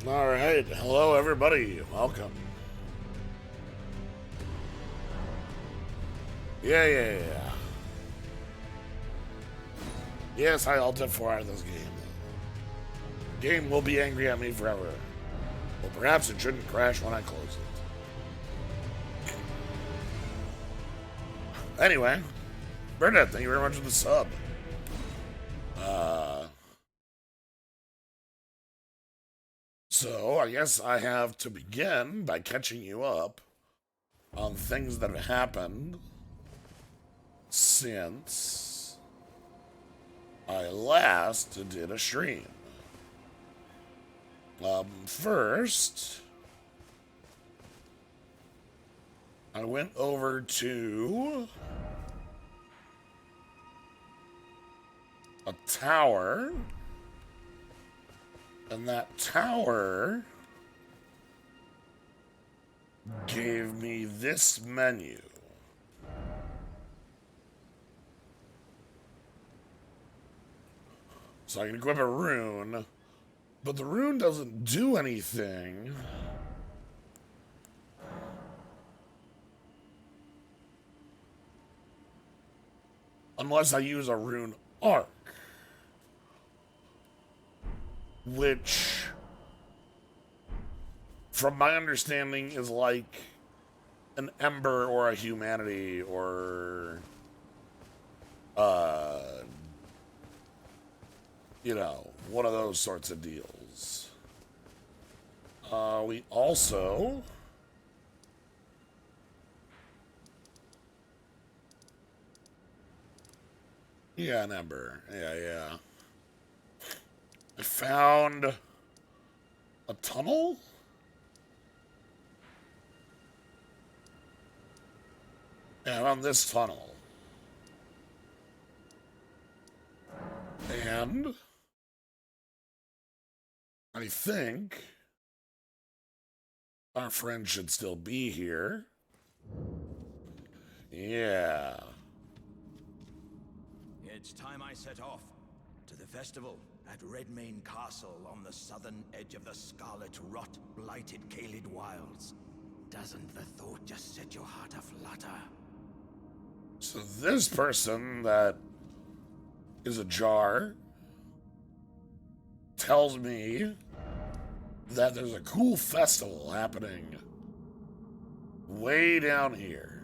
All right, hello everybody, welcome. Yeah. Yes, I ulted 4 out of this game. Game will be angry at me forever. Well, perhaps it shouldn't crash when I close it. Anyway, Bernadette, thank you very much for the sub. So I guess I have to begin by catching you up on things that have happened since I last did a stream. First, I went over to a tower, and that tower gave me this menu. So I can equip a rune, but the rune doesn't do anything unless I use a rune arc, which, from my understanding, is like an ember or a humanity or one of those sorts of deals. We also an ember. Yeah. I found a tunnel? Yeah, I found this tunnel. And I think our friend should still be here. Yeah. It's time I set off to the festival at Redmane Castle on the southern edge of the Scarlet Rot blighted Caelid Wilds. Doesn't the thought just set your heart aflutter? So this person that is a jar tells me that there's a cool festival happening way down here.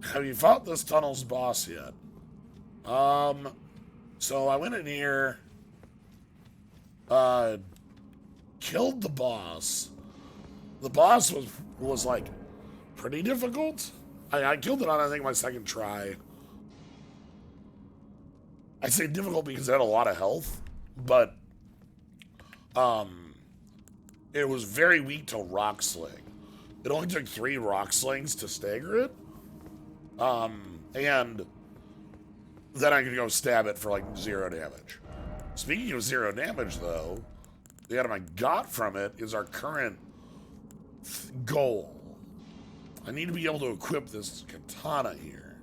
Have you fought this tunnel's boss yet? So I went in here, killed the boss. The boss was like pretty difficult. I killed it on, I think, my second try. I say difficult because it had a lot of health, but it was very weak to rock sling. It only took 3 rock slings to stagger it. And then I could go stab it for like 0 damage. Speaking of 0 damage, though, the item I got from it is our current goal. I need to be able to equip this katana here.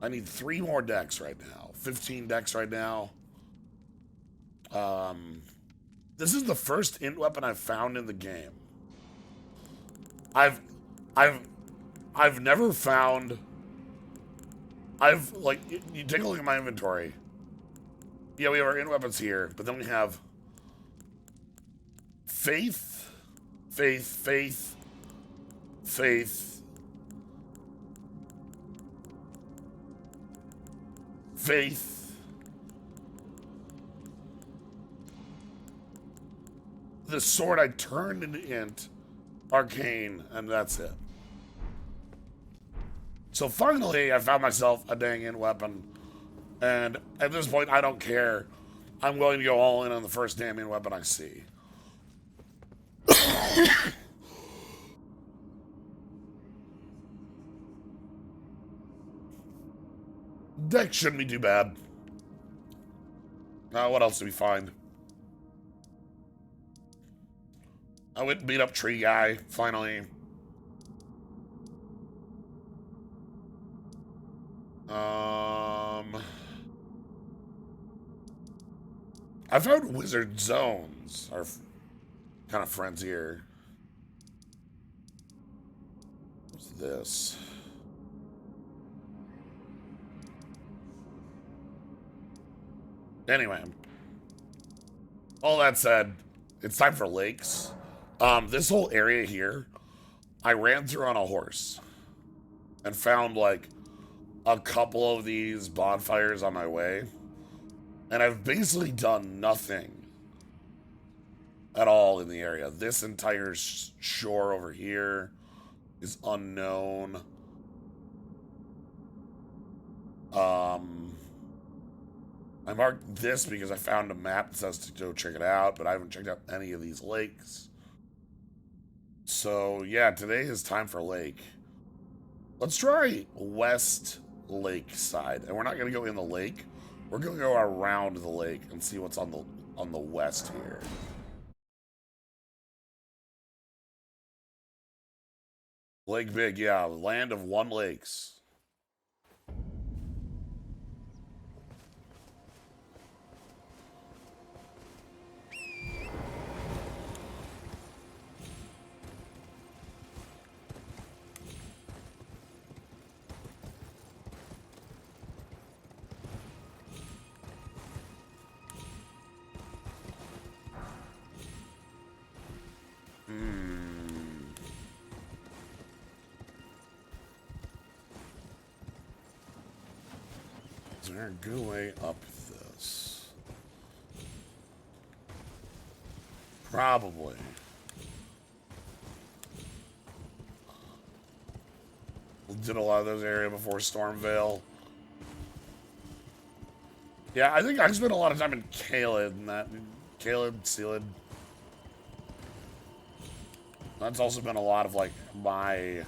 I need 3 more decks right now. 15 decks right now. This is the first int weapon I've found in the game. I've never found. You take a look at my inventory. Yeah, we have our int weapons here, but then we have faith, faith, the sword I turned into int, arcane, and that's it. So finally, I found myself a dang int weapon, and at this point, I don't care. I'm willing to go all in on the first damn int weapon I see. Deck shouldn't be too bad. What else did we find? I went and beat up Tree Guy, finally. I found wizard zones. Our kind of friends here. What's this? Anyway, all that said, it's time for lakes. This whole area here, I ran through on a horse and found like a couple of these bonfires on my way. And I've basically done nothing at all in the area. This entire shore over here is unknown. I marked this because I found a map that says to go check it out, but I haven't checked out any of these lakes. So, yeah, today is time for lake. Let's try West Lake side. And we're not going to go in the lake. We're going to go around the lake and see what's on the west here. Lake Big, yeah, land of one lakes. Is there a good way up this? Probably. We did a lot of those areas before Stormvale. Yeah, I think I spent a lot of time in Caelid and that. Caelid, Sealed. That's also been a lot of, like, my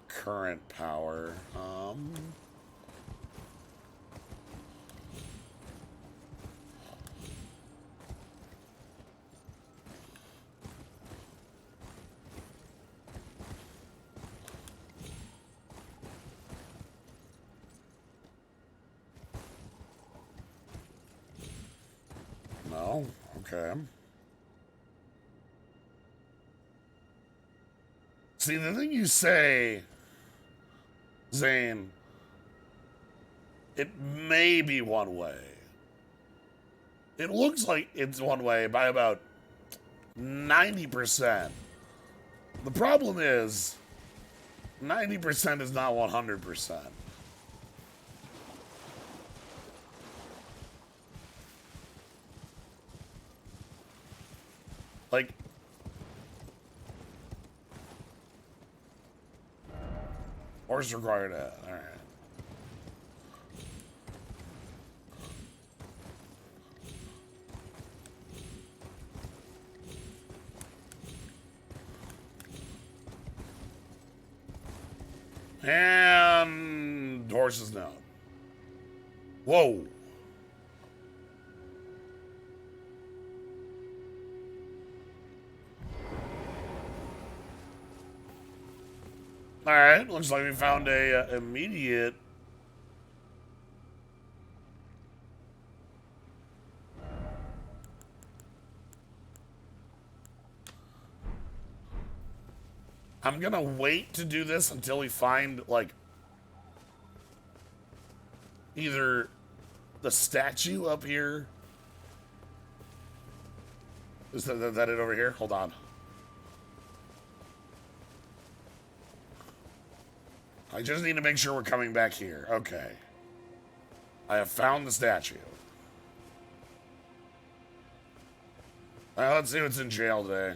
current power. No? Okay. See, the thing you say, Zane, it may be one way. It looks like it's one way by about 90%. The problem is, 90% is not 100%. Like, horse required it. All right. And horses no. Whoa. All right, looks like we found a immediate. I'm gonna wait to do this until we find, like, either the statue up here. Is that it over here? Hold on. I just need to make sure we're coming back here. Okay. I have found the statue. Let's see what's in jail today.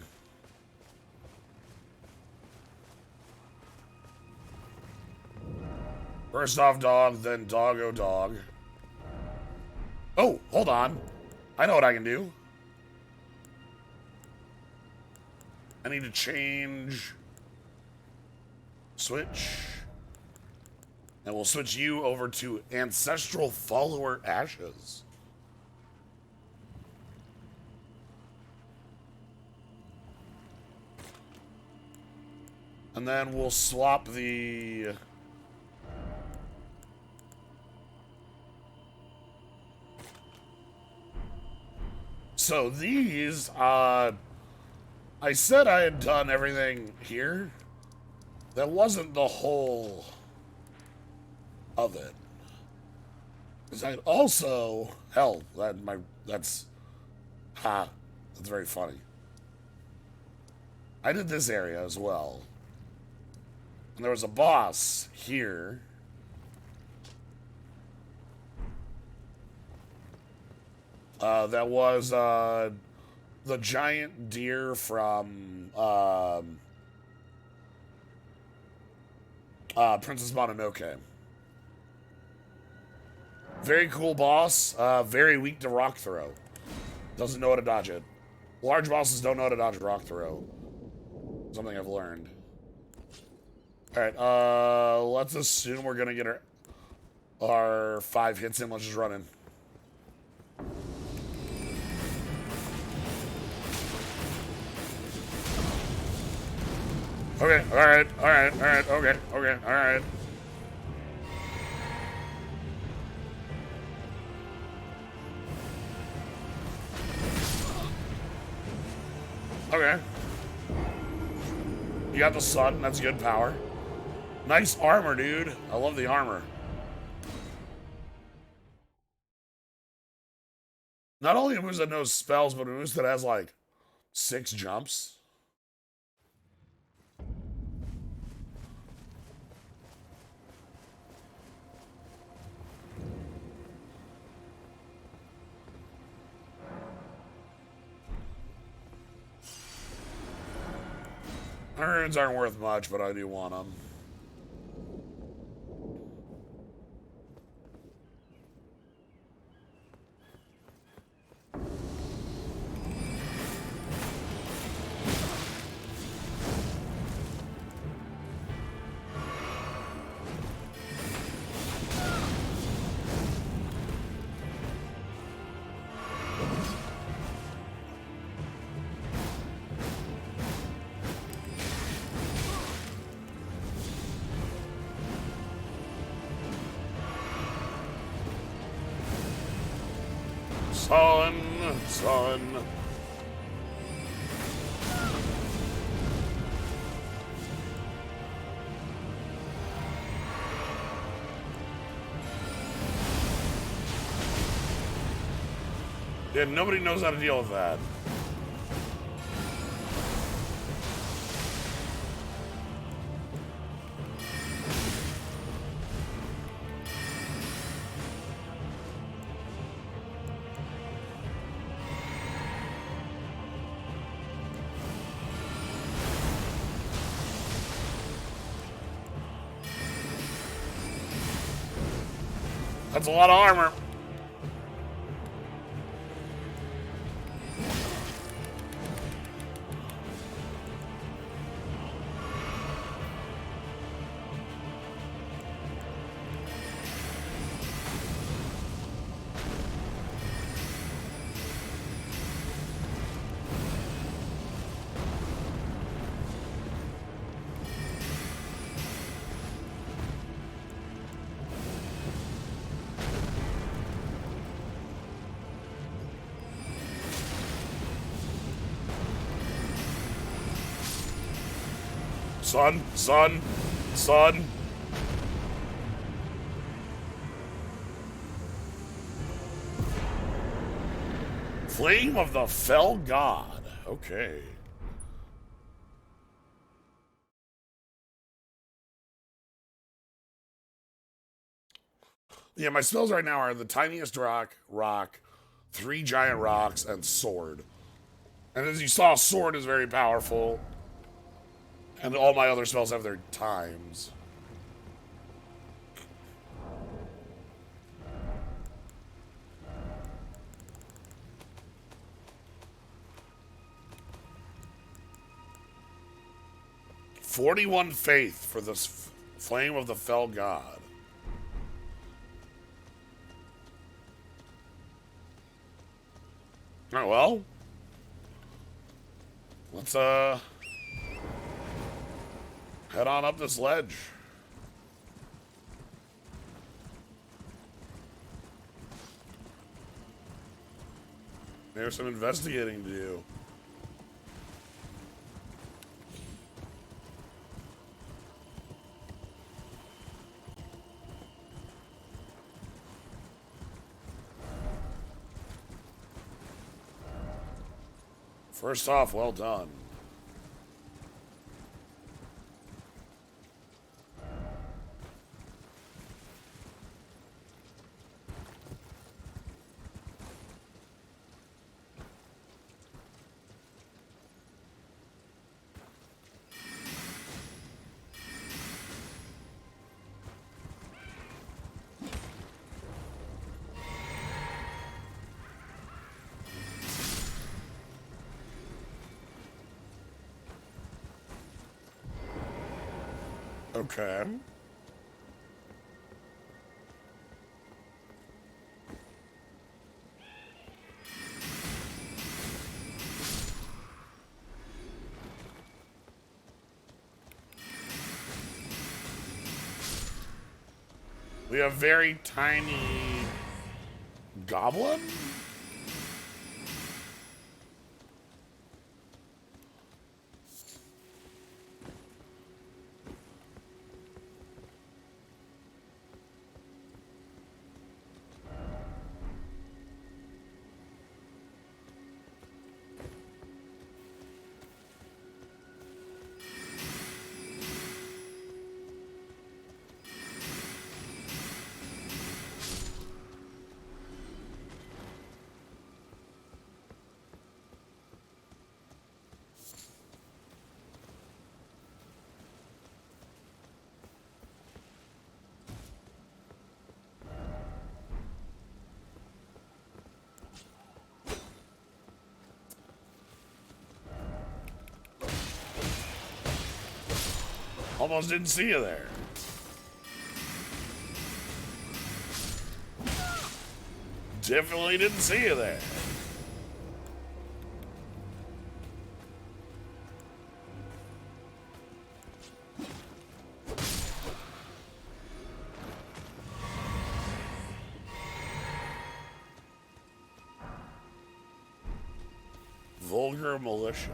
First off, dog, then doggo dog. Oh, hold on. I know what I can do. I need to change. Switch. And we'll switch you over to Ancestral Follower Ashes. And then we'll swap the... So these, I said I had done everything here. That wasn't the whole of it. Because I'd also, hell, that's very funny. I did this area as well. And there was a boss here. That was, the giant deer from, Princess Mononoke. Very cool boss. Very weak to rock throw. Doesn't know how to dodge it. Large bosses don't know how to dodge rock throw. Something I've learned. Alright, let's assume we're gonna get our 5 hits in. Let's just run in. Okay, alright, okay, alright. Okay. You got the sun, that's good power. Nice armor, dude. I love the armor. Not only a moves that knows spells, but a moves that has like 6 jumps. Runes aren't worth much, but I do want them. Son. Yeah, nobody knows how to deal with that. That's a lot of armor. Son. Flame of the Fell God. Okay. Yeah, my spells right now are the tiniest rock, 3 giant rocks, and sword. And as you saw, sword is very powerful. And all my other spells have their times. "41 faith for this flame of the Fell God." Alright, well. Let's, head on up this ledge. There's some investigating to do. First off, well done. Okay. We have very tiny goblin? Almost didn't see you there. Definitely didn't see you there. Vulgar militia.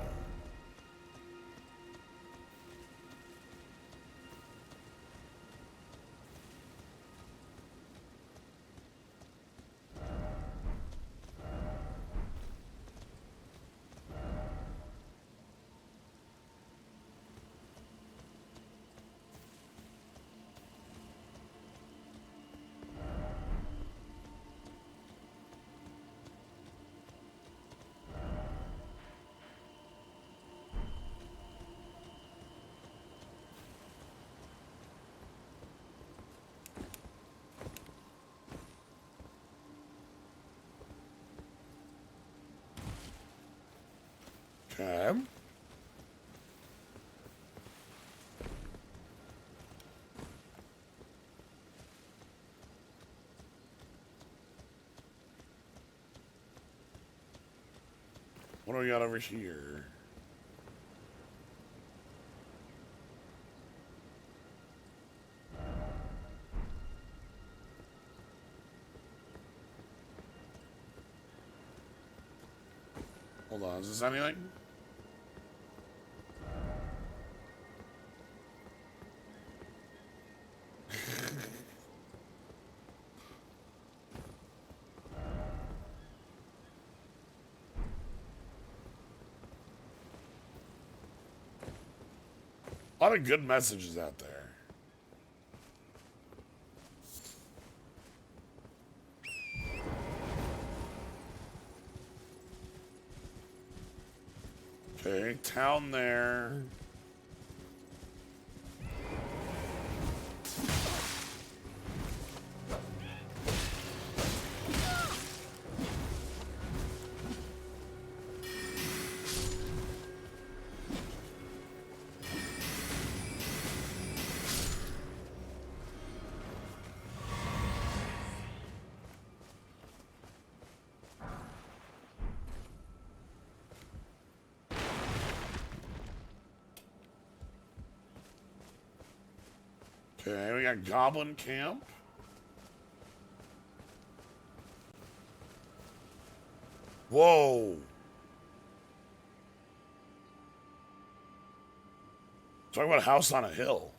Okay. What do we got over here? Hold on, is this anything? A lot of good messages out there. Okay, town there. Okay, we got Goblin Camp. Whoa. Talk about a house on a hill.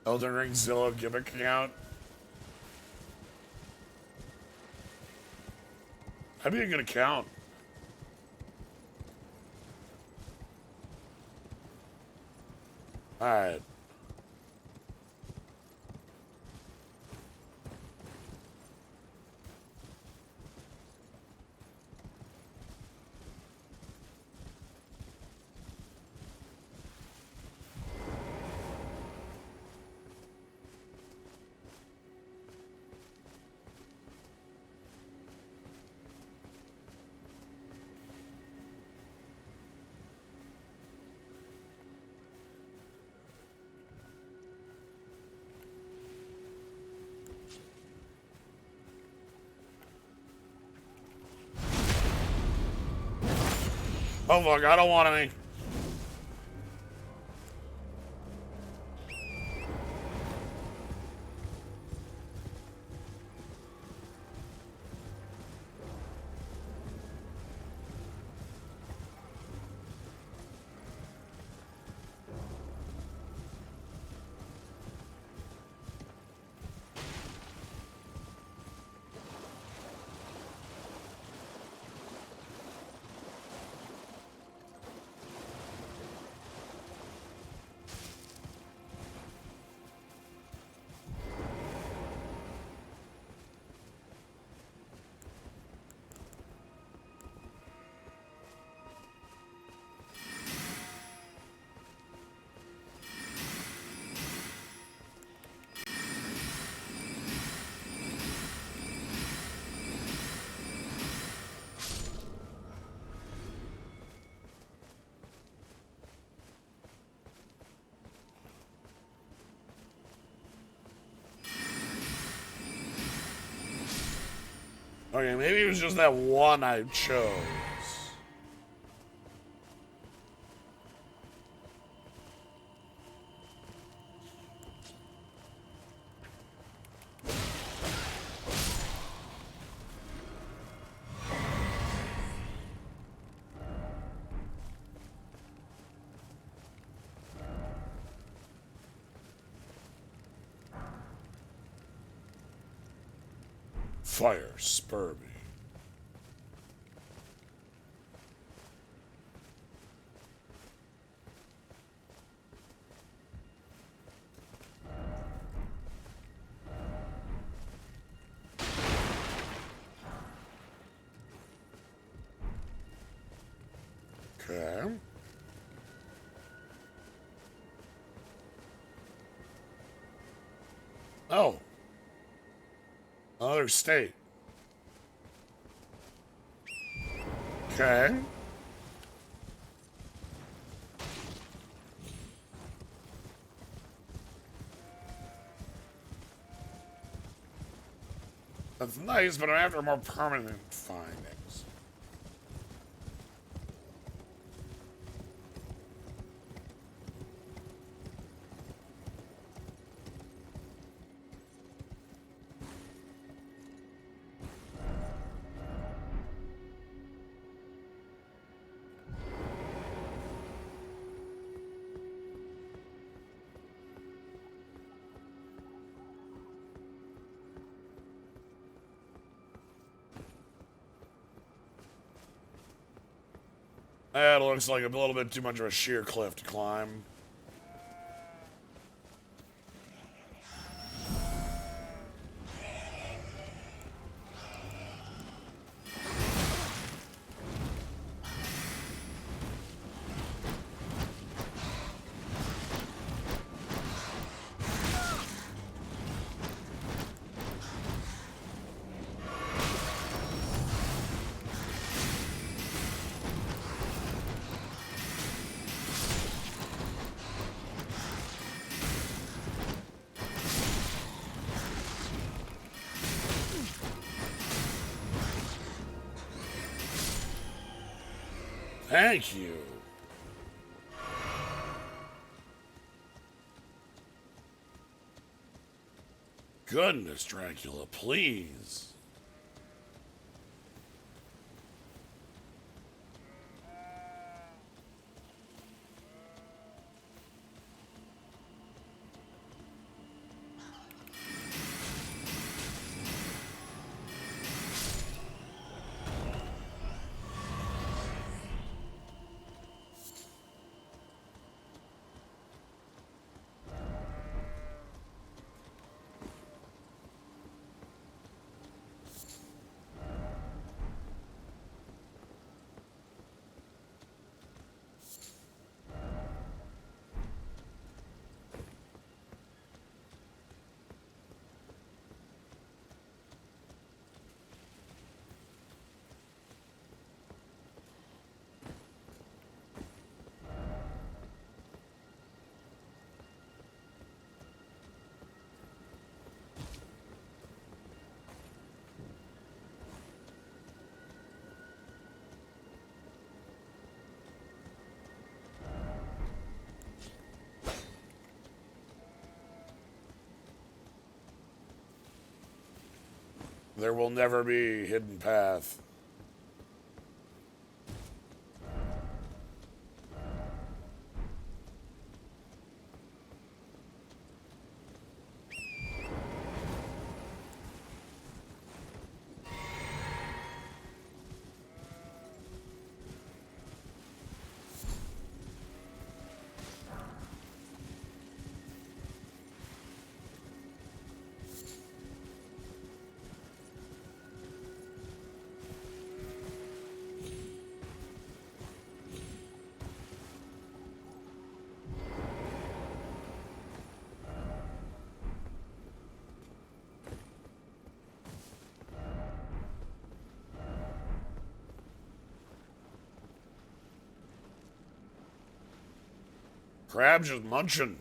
Elden Ring Zillow gimmick account. How do you get an account? Alright. Oh fuck, I don't want any. Okay, maybe it was just that one I chose. Fire, spur me. Okay. Oh. Another state. Okay. That's nice, but I'm after more permanent findings. That looks like a little bit too much of a sheer cliff to climb. Thank you. Goodness, Dracula, please. There will never be hidden path. Crab's just munching.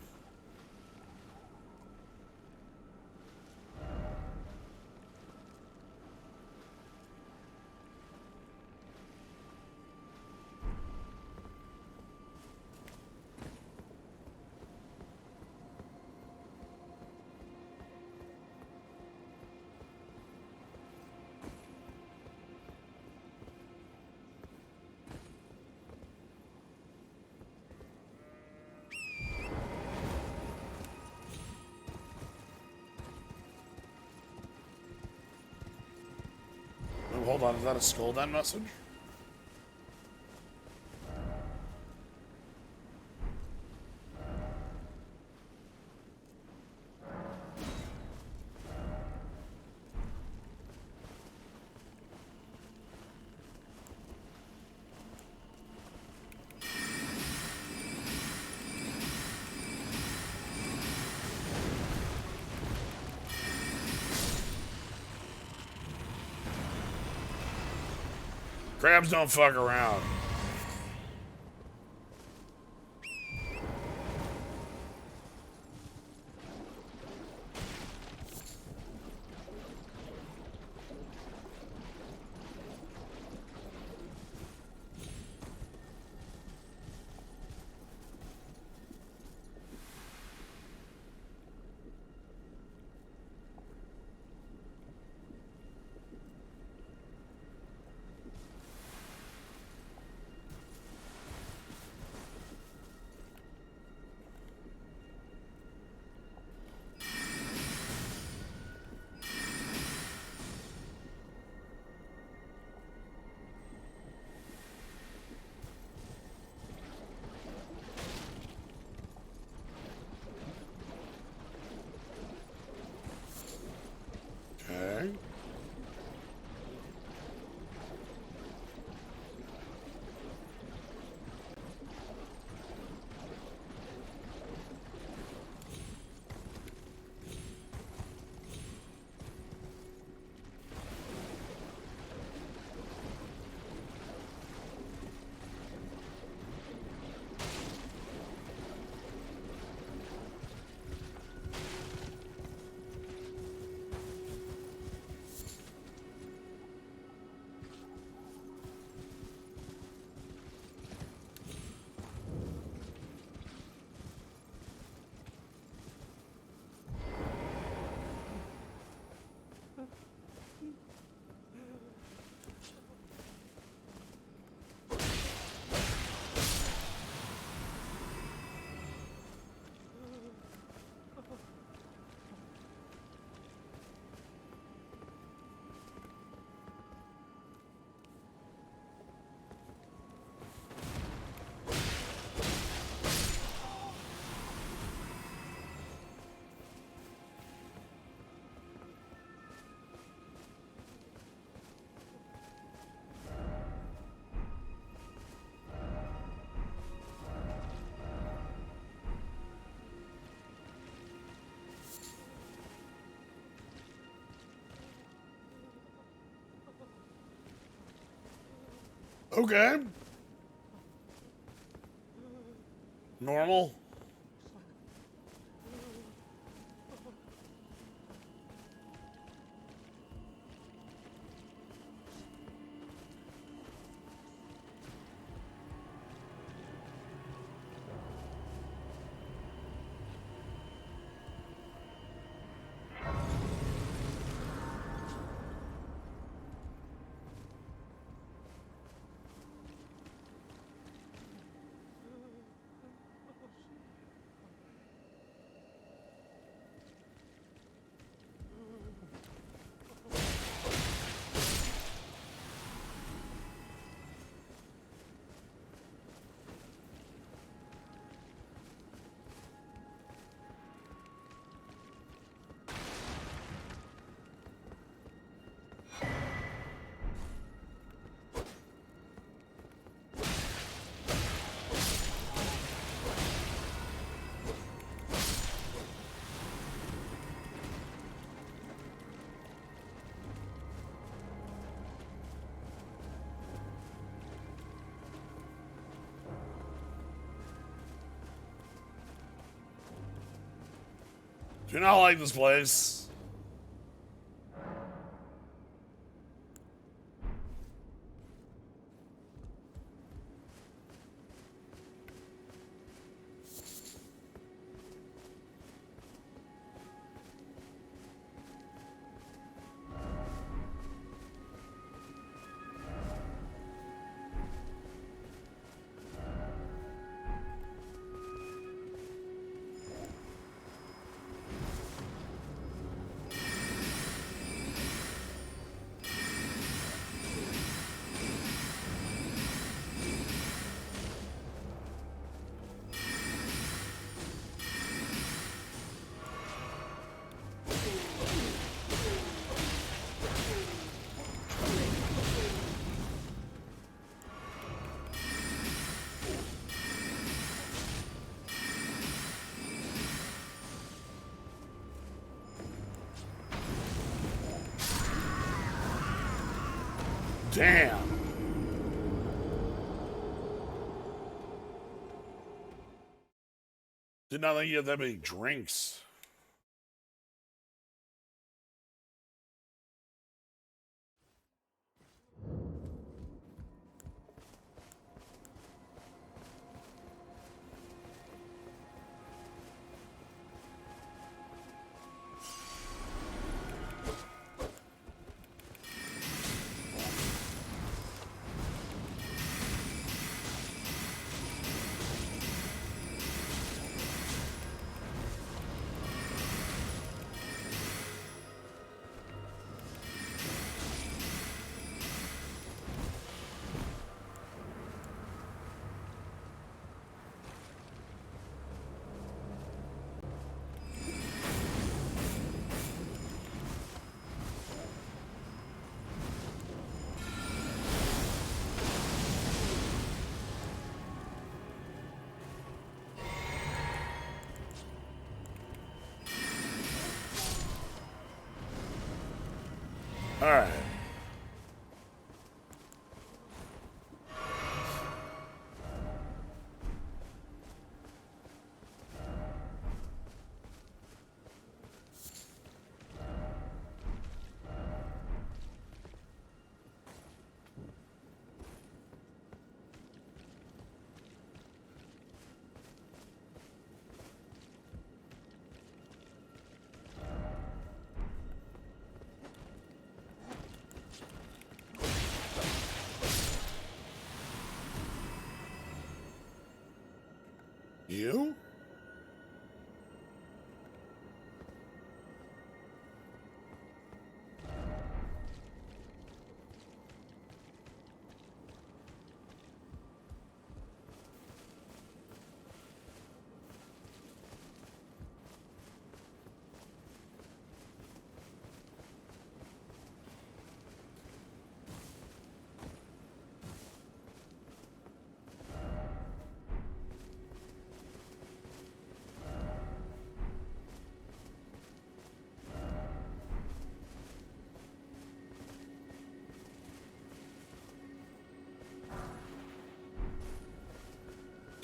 Oh, hold on, is that a Skulldine message? Crabs don't fuck around. Okay. Normal. Do not like this place. Damn. Did not think you had that many drinks. All right. You?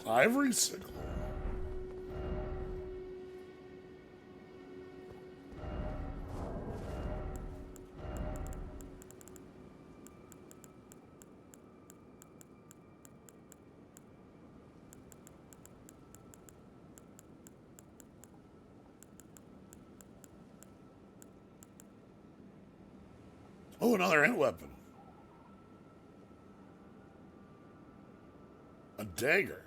Ivory sickle. Oh, another ant weapon. A dagger.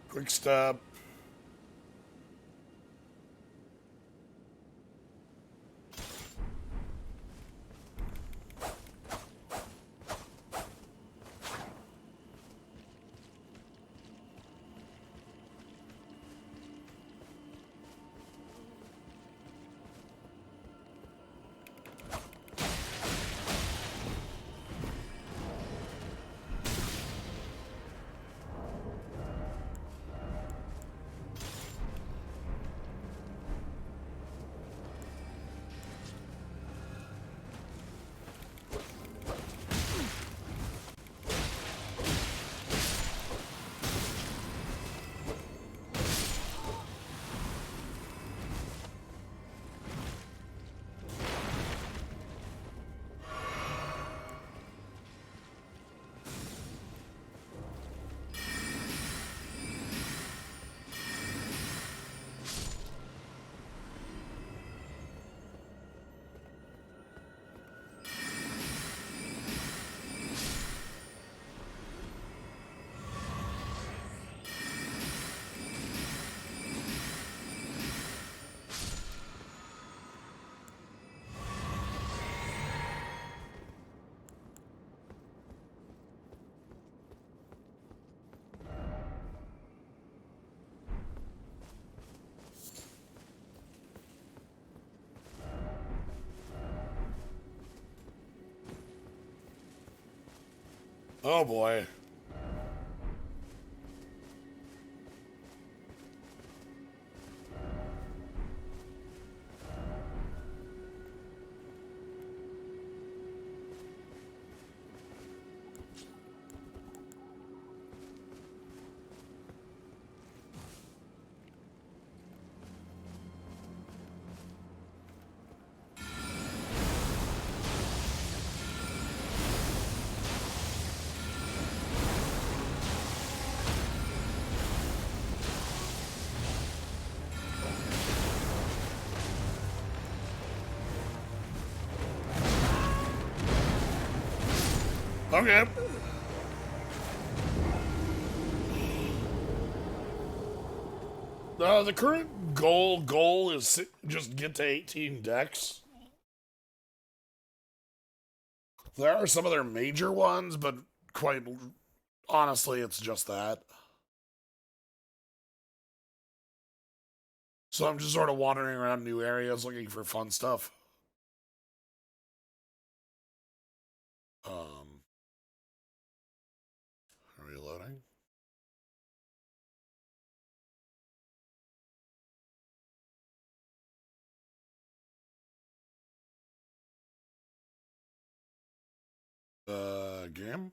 Quick step. Oh boy. Okay. The current goal is just get to 18 decks. There are some other major ones, but quite honestly, it's just that. So I'm just sort of wandering around new areas looking for fun stuff. Um, Reloading. Game.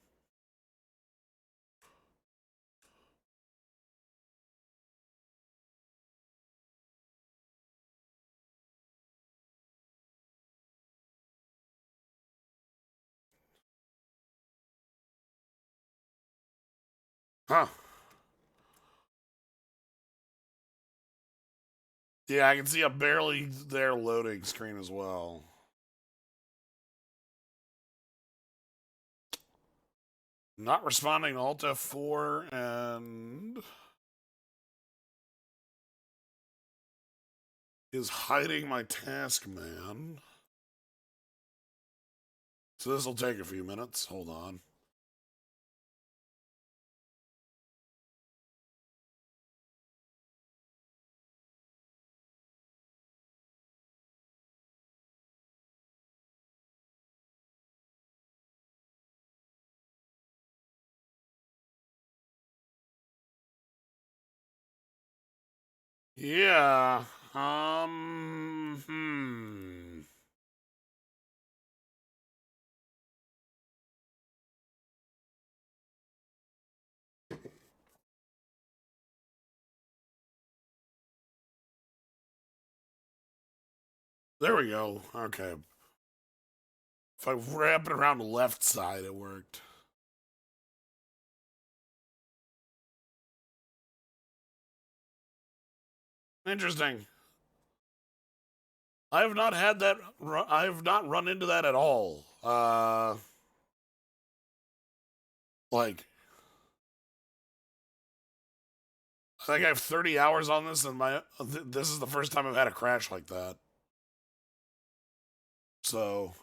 Huh. Yeah, I can see a barely there loading screen as well. Not responding to Alt F4 and is hiding my task man. So this will take a few minutes. Hold on. Yeah. Hmm. There we go. Okay. If I wrap it around the left side, it worked. Interesting. I have not had that. I have not run into that at all. Like, I think I have 30 hours on this, and this is the first time I've had a crash like that. So,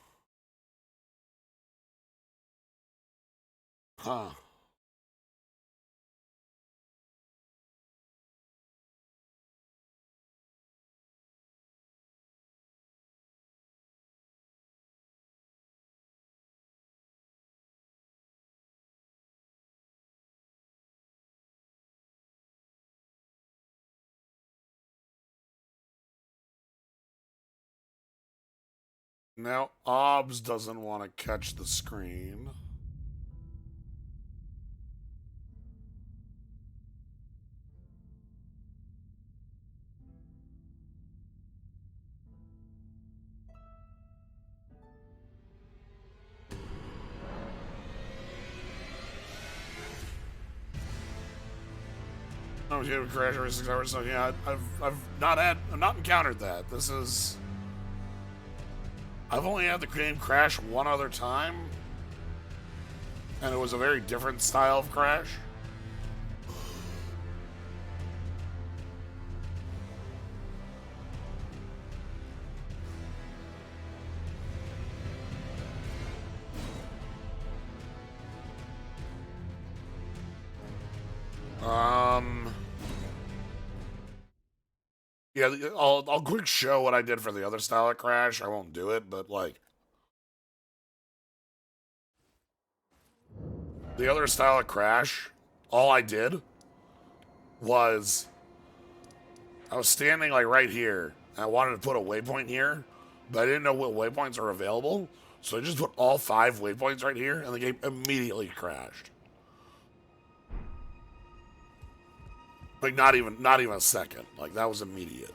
huh. Now, OBS doesn't want to catch the screen. Oh, yeah, crash every 6 hours. So yeah, I've not encountered that. This is. I've only had the game crash one other time, and it was a very different style of crash. Yeah, I'll quick show what I did for the other style of crash. I won't do it, but like the other style of crash, all I did was I was standing like right here. And I wanted to put a waypoint here, but I didn't know what waypoints are available. So I just put all 5 waypoints right here, and the game immediately crashed. Like not even a second. Like that was immediate.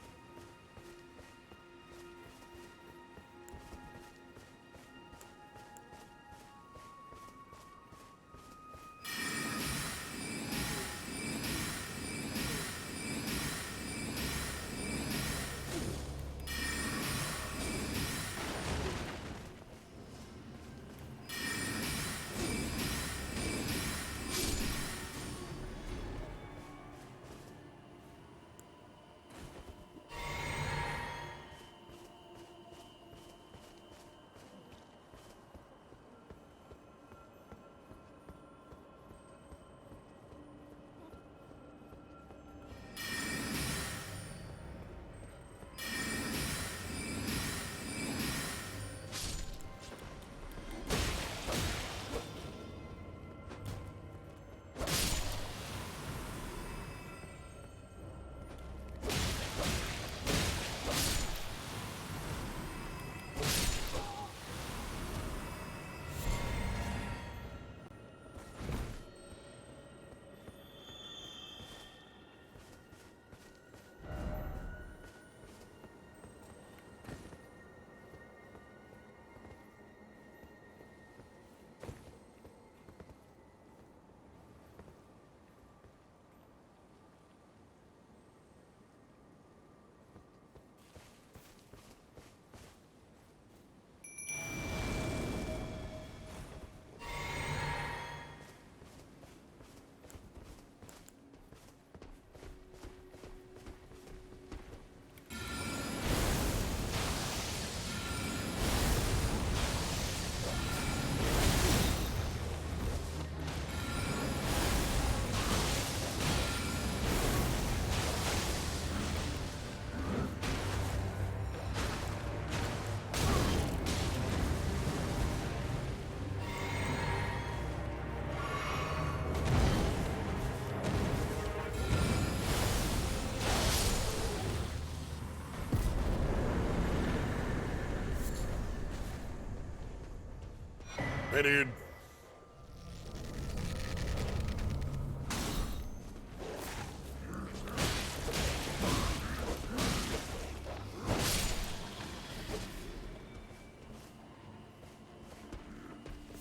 Hey, dude.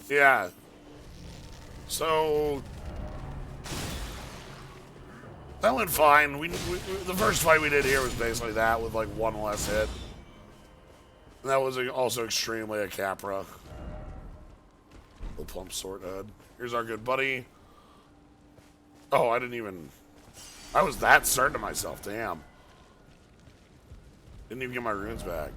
Yeah. So that went fine. The first fight we did here was basically that with like one less hit. And that was also extremely a Capra. The plump sword head. Here's our good buddy. Oh, I didn't even. I was that certain of myself. Damn. Didn't even get my runes back.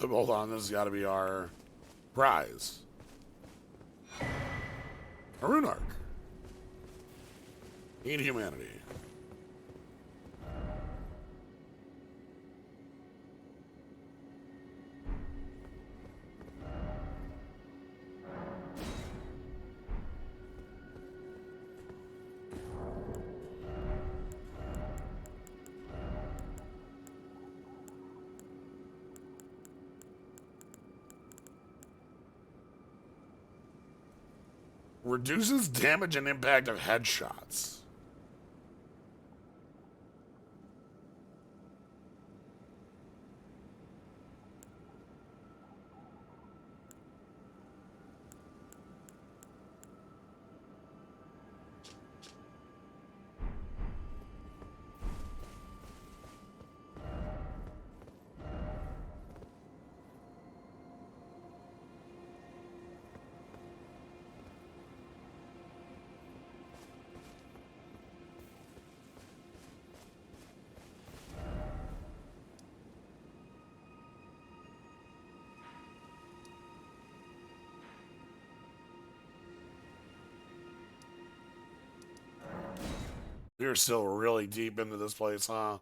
Hold on, this has got to be our prize. A rune arc. Need humanity. Reduces damage and impact of headshots. You're still really deep into this place, huh?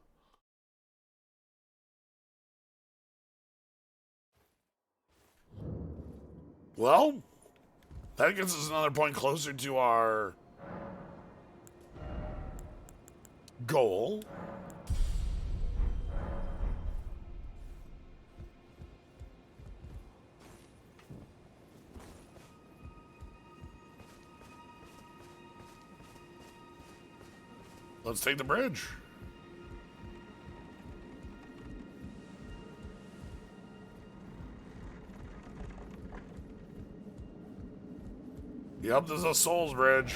Well, that gets us another point closer to our goal. Let's take the bridge. Yep, this is a Souls bridge.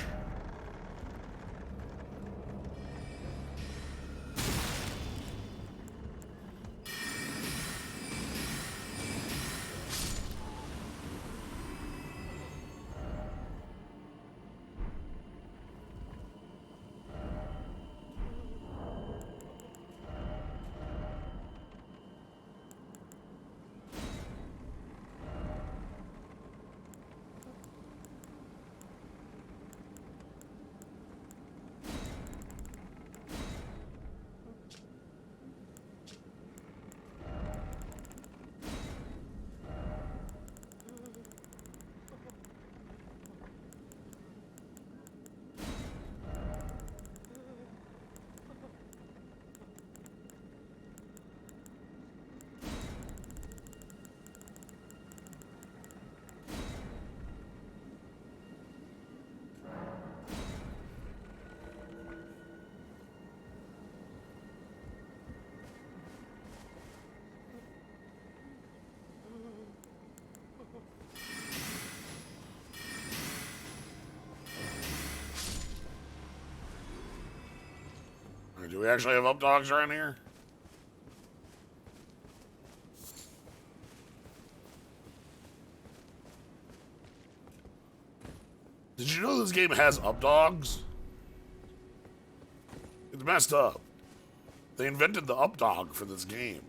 Do we actually have up dogs around here? Did you know this game has updogs? It's messed up. They invented the updog for this game.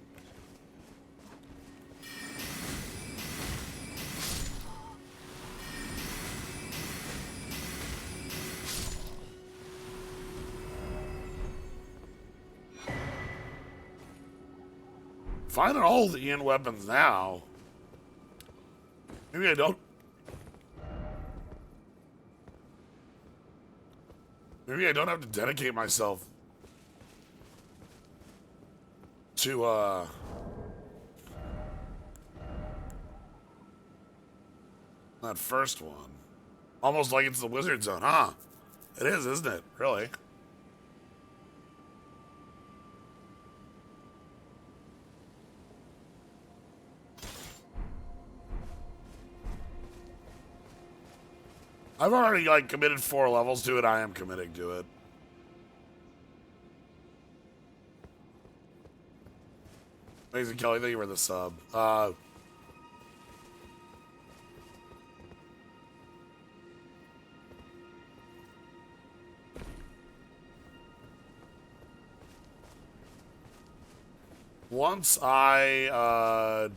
Finding all the end weapons now. Maybe I don't. Maybe I don't have to dedicate myself to that first one. Almost like it's the wizard zone, huh? It is, isn't it? Really? I've already like committed 4 levels to it. I am committing to it. Amazing Kelly, thank you for the sub. Once I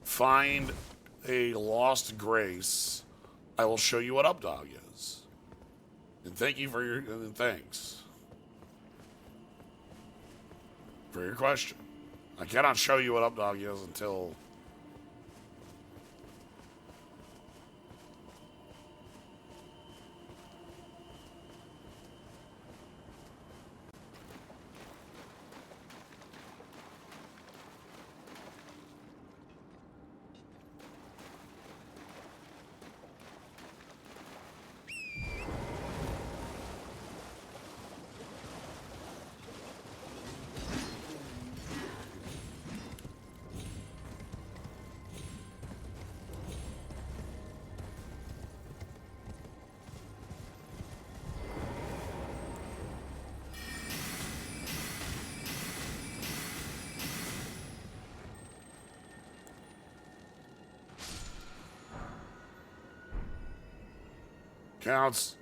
find a lost grace, I will show you what updog is. And thank you for your thanks for your question. I cannot show you what updog is until counts.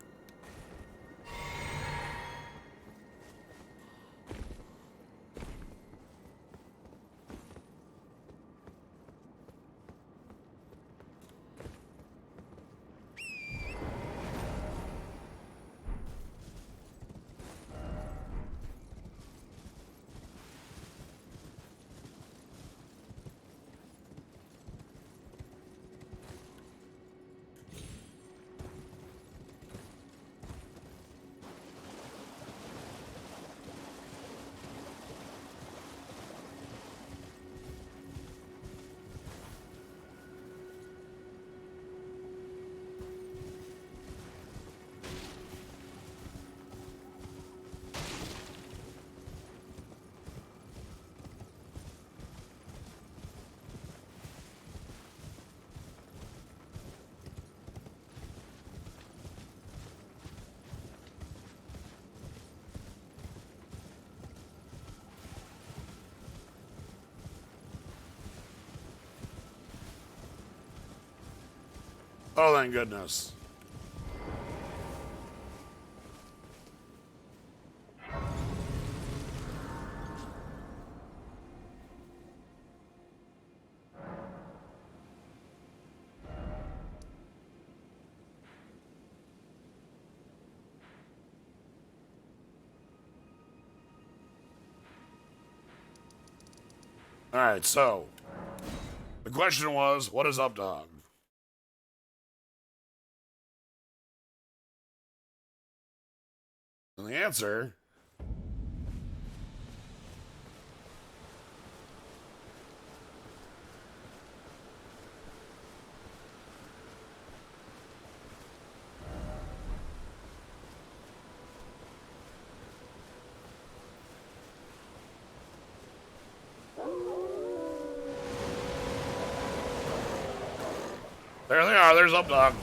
Oh, thank goodness. All right, so the question was, what is updog? And the answer there they are. There's updog.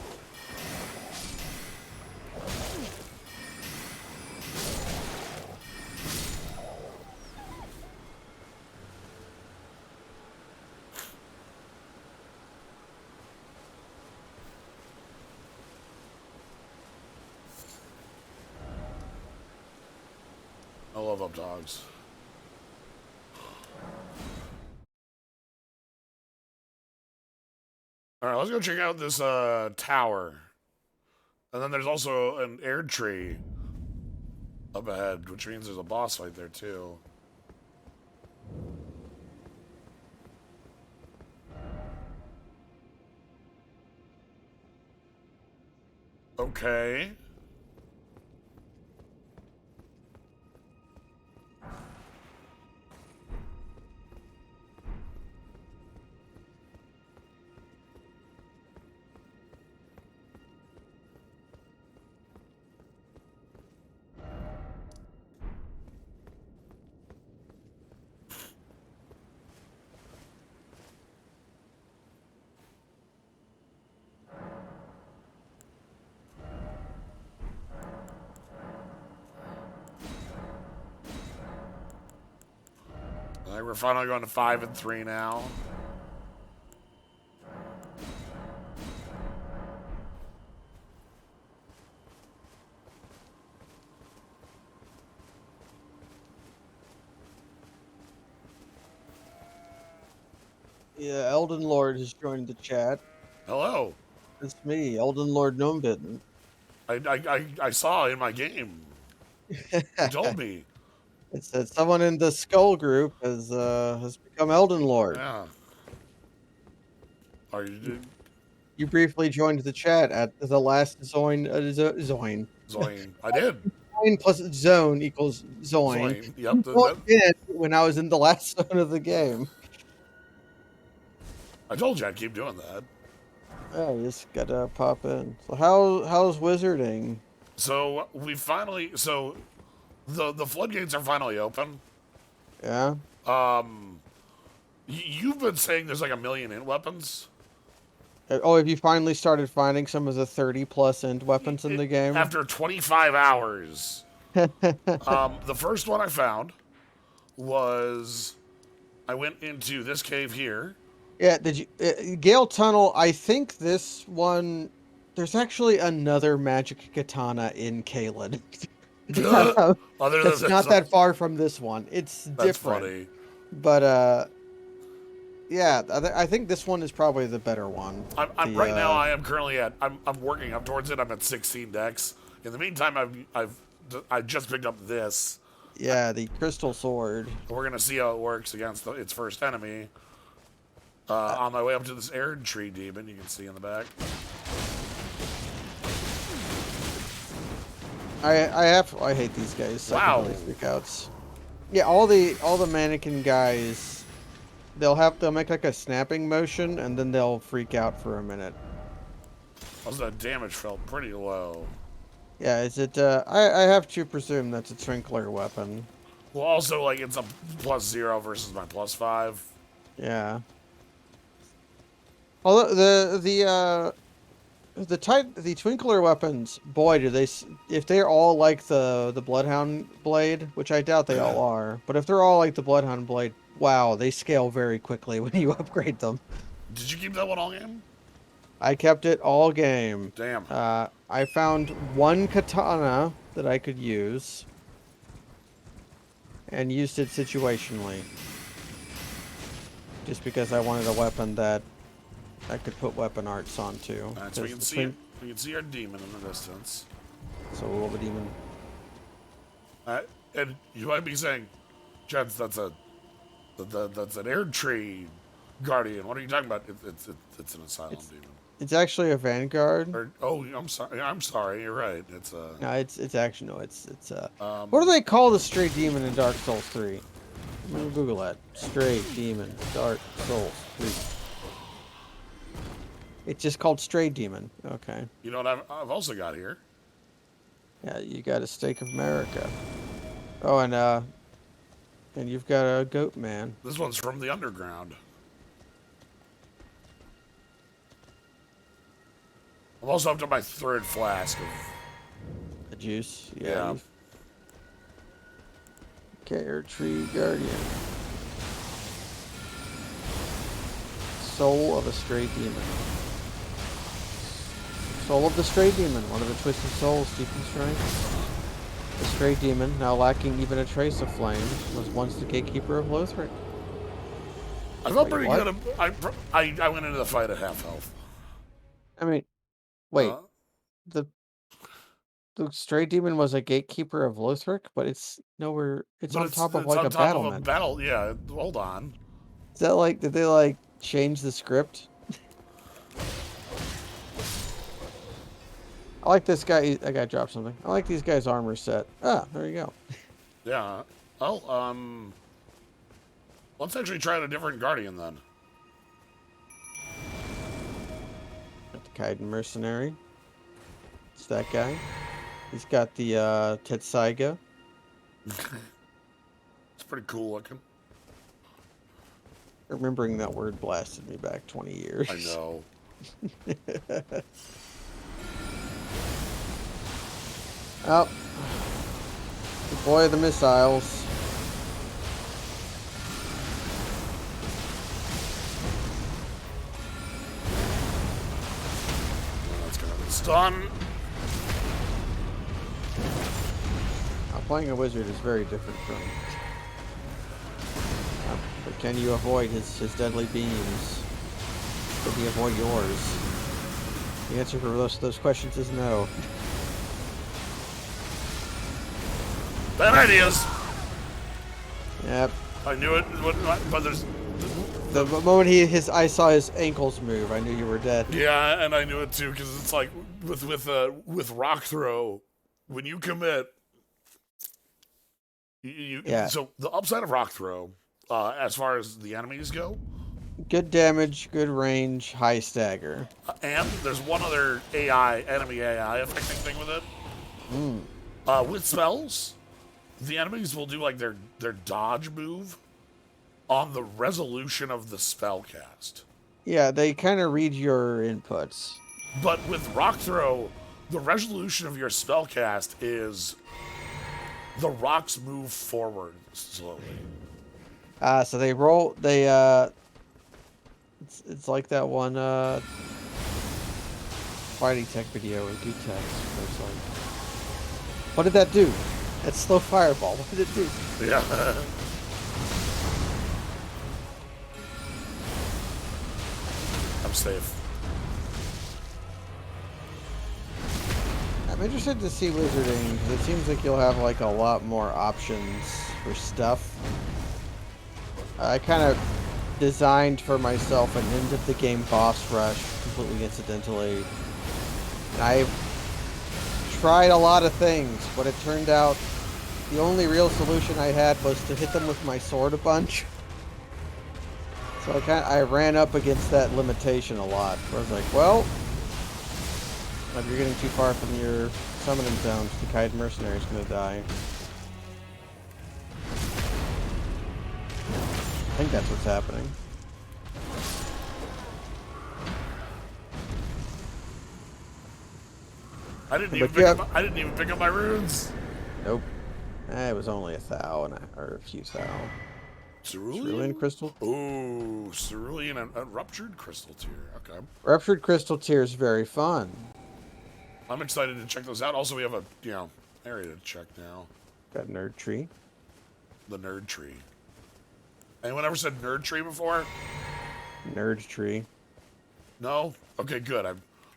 up dogs. All right, let's go check out this tower. And then there's also an air tree up ahead, which means there's a boss fight there too. Okay. I think we're finally going to 5 and 3 now. Yeah, Elden Lord has joined the chat. Hello. It's me, Elden Lord Gnomebitten. I saw in my game. You told me. It said someone in the Skull group has become Elden Lord. Yeah. Are you You briefly joined the chat at the last Zoin. Zoin. Zoin? I did. Zoin plus zone equals Zoin. Zoin. Yep. You did when I was in the last zone of the game. I told you I'd keep doing that. Yeah, you just gotta pop in. So how's wizarding? So we finally. So the floodgates are finally open. Yeah. You've been saying there's like a million int weapons. Oh, have you finally started finding some of the 30+ end weapons in the game? After 25 hours. The first one I found was I went into this cave here. Yeah, did you Gale Tunnel? I think this one. There's actually another magic katana in Caelid. Other That's than not that far from this one. It's that's different. funny. But yeah, I think this one is probably the better one. Right now. I am currently at. I'm working up towards it. I'm at 16 decks. In the meantime, I just picked up this. Yeah, the crystal sword. We're gonna see how it works against its first enemy. On my way up to this air tree demon, you can see in the back. I hate these guys. Wow. Freakouts. Yeah, all the mannequin guys, they'll make like a snapping motion and then they'll freak out for a minute. Also, that damage felt pretty low. Yeah, is it? I have to presume that's a Twinkler weapon. Well, also like it's a +0 versus my +5. Yeah. Although the Twinkler weapons, boy, do they, if they're all like the Bloodhound blade, which I doubt they all are, but if they're all like the Bloodhound blade, wow, they scale very quickly when you upgrade them. Did you keep that one all game? I kept it all game. Damn. I found one katana that I could use, and used it situationally. Just because I wanted a weapon that I could put weapon arts onto. So we can see it. We can see our demon in the distance. So we'll the demon. And you might be saying, Jens, that's an air tree guardian. What are you talking about? It's an asylum demon. It's actually a vanguard. I'm sorry. I'm sorry. You're right. It's a. No, it's actually no. It's what do they call the stray demon in Dark Souls 3? I'm gonna Google that. Stray demon, Dark Souls 3. It's just called Stray Demon. Okay. You know what I've also got here? Yeah, you got a Stake of America. Oh, and you've got a Goat Man. This one's from the underground. I'm also up to my 3rd flask of The juice. Yeah. Okay, Air Tree Guardian. Soul of a Stray Demon. Soul of the Stray Demon, one of the Twisted Souls, deep in strength. The stray demon, now lacking even a trace of flame, was once the gatekeeper of Lothric. I felt Wait, pretty what? good. I went into the fight at half health. I mean, wait, Uh, the the stray demon was a gatekeeper of Lothric, but it's nowhere. It's but on top of it's like on a top of a battlement. battle. Yeah, hold on. Is that like? Did they like change the script? I like this guy. That guy dropped something. I like these guys' armor set. Ah, there you go. Yeah. Oh, let's actually try out a different guardian then. Got the Kaiden mercenary. It's that guy. He's got the Tetsaiga. It's pretty cool looking. Remembering that word blasted me back 20 years. I know. Oh, deploy the missiles. That's gonna be stun. Now, playing a wizard is very different from. But can you avoid his deadly beams? Can he avoid yours? The answer for those questions is no. Bad ideas. Yep. I knew it, but there's. The moment I saw his ankles move, I knew you were dead. Yeah, and I knew it too because it's like with rock throw, when you commit, Yeah. So the upside of rock throw, as far as the enemies go, Good damage, good range, high stagger. and there's one other enemy AI affecting thing with it. With spells, the enemies will do like their dodge move on the resolution of the spell cast. Yeah, they kind of read your inputs. But with rock throw, the resolution of your spell cast is the rocks move forward slowly. So they roll. It's like that one fighting tech video with Gootech. It's like, what did that do? That slow fireball. What did it do? Yeah. I'm safe. I'm interested to see wizarding because it seems like you'll have like a lot more options for stuff. I kind of designed for myself an end of the game boss rush completely incidentally. And I tried a lot of things, but it turned out the only real solution I had was to hit them with my sword a bunch. So I ran up against that limitation a lot. Where I was like, well, if you're getting too far from your summoning zones, the Kaiden mercenary is going to die. I think that's what's happening. I didn't even pick up my runes. Nope. It was only or a few thou. Cerulean crystal. Ooh, cerulean and a ruptured crystal tier. Okay. Ruptured crystal tier is very fun. I'm excited to check those out. Also, we have a area to check now. Got nerd tree. The nerd tree. Anyone ever said nerd tree before? Nerd tree. No? Okay, good.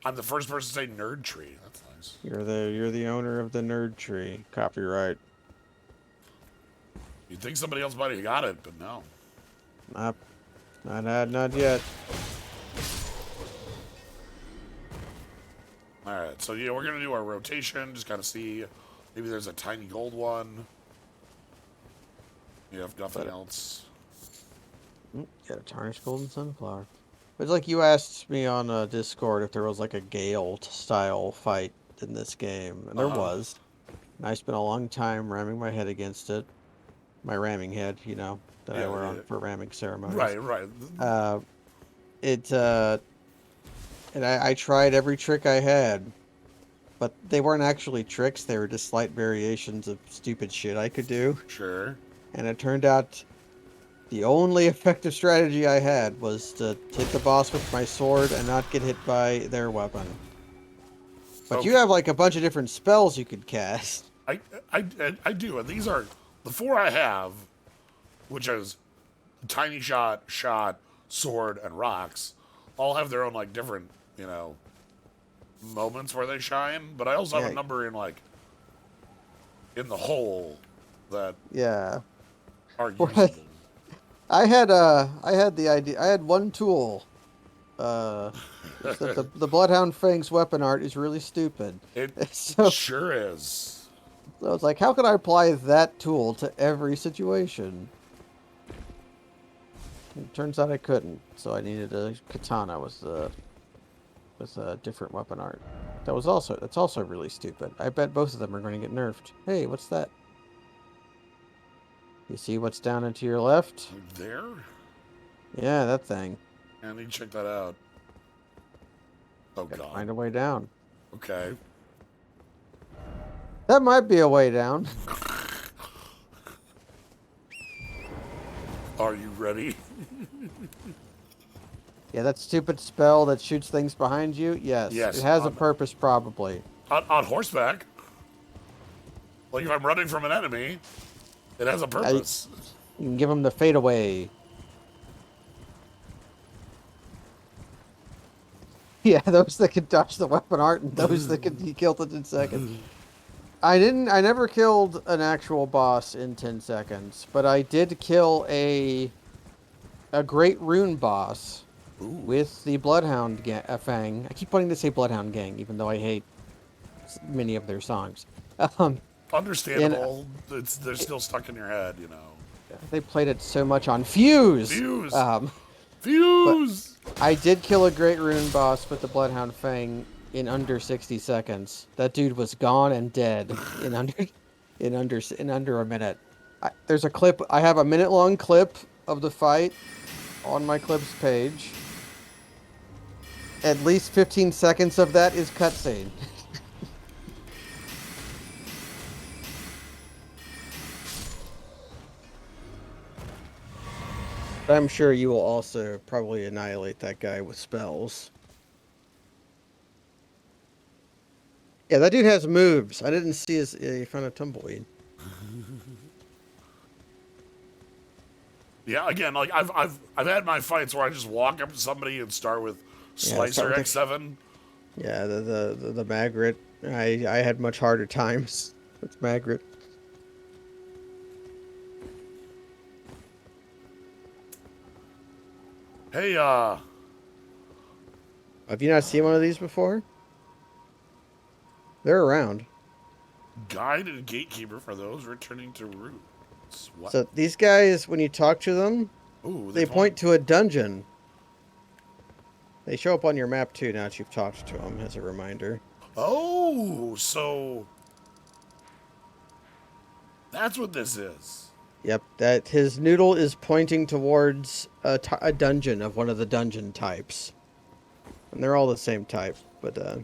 I'm the first person to say nerd tree. That's nice. You're the owner of the nerd tree. Copyright. You'd think somebody else might have got it, but no. Nope. Not yet. Alright, so yeah, we're gonna do our rotation, just kind of see. Maybe there's a tiny gold one. You have nothing else. Got a tarnished golden sunflower. It's like you asked me on Discord if there was like a Gale style fight in this game, and there was. And I spent a long time ramming my head against it. My ramming head, that I wear on for ramming ceremonies. Right. And I tried every trick I had, but they weren't actually tricks. They were just slight variations of stupid shit I could do. Sure. And it turned out the only effective strategy I had was to hit the boss with my sword and not get hit by their weapon. But you have like a bunch of different spells you could cast. I, I do, and these are the four I have, which is tiny shot, sword, and rocks. All have their own like different, moments where they shine. But I also have Yeah, a number in like in the hole that yeah. are usable. I had the idea. I had one tool. Is that the Bloodhound Fang's weapon art is really stupid. It So, sure is. so it's like, how can I apply that tool to every situation? It turns out I couldn't, so I needed a katana with a different weapon art. That's also really stupid. I bet both of them are going to get nerfed. Hey, what's that? You see what's down and to your left? Like there? Yeah, that thing. I need to check that out. Oh Gotta god. find a way down. Okay. That might be a way down. Are you ready? Yeah, that stupid spell that shoots things behind you. Yes, it Yes. has a purpose, probably. On horseback. Like if I'm running from an enemy, it has a You purpose. can give them the fadeaway. Yeah, those that can dodge the weapon art and those that can be killed in 10 seconds. I never killed an actual boss in 10 seconds, but I did kill a great rune boss Ooh. with the Fang. I keep wanting to say Bloodhound Gang, even though I hate many of their songs. Um, and Understandable. They're still stuck in your head. they played it so much on Fuse. Fuse! Um, but Fuse! I did kill a great rune boss with the Bloodhound Fang in under 60 seconds. That dude was gone and dead in under a minute. There's a clip. I have a minute-long clip of the fight on my clips page. At least 15 seconds of that is cutscene. But I'm sure you will also probably annihilate that guy with spells. Yeah, that dude has moves. I didn't see his. He found a tumbleweed. Yeah, again, like I've had my fights where I just walk up to somebody and start with Slicer start with X7. Yeah, the Magret. I had much harder times with Magret. Hey, Have you not seen one of these before? They're around. guide and gatekeeper for those returning to roots. What? So these guys, when you talk to them, Ooh, they point to a dungeon. They show up on your map too now that you've talked to them, as a reminder. Oh, so that's what this is. Yep, that his noodle is pointing towards a dungeon of one of the dungeon types. And they're all the same type, but so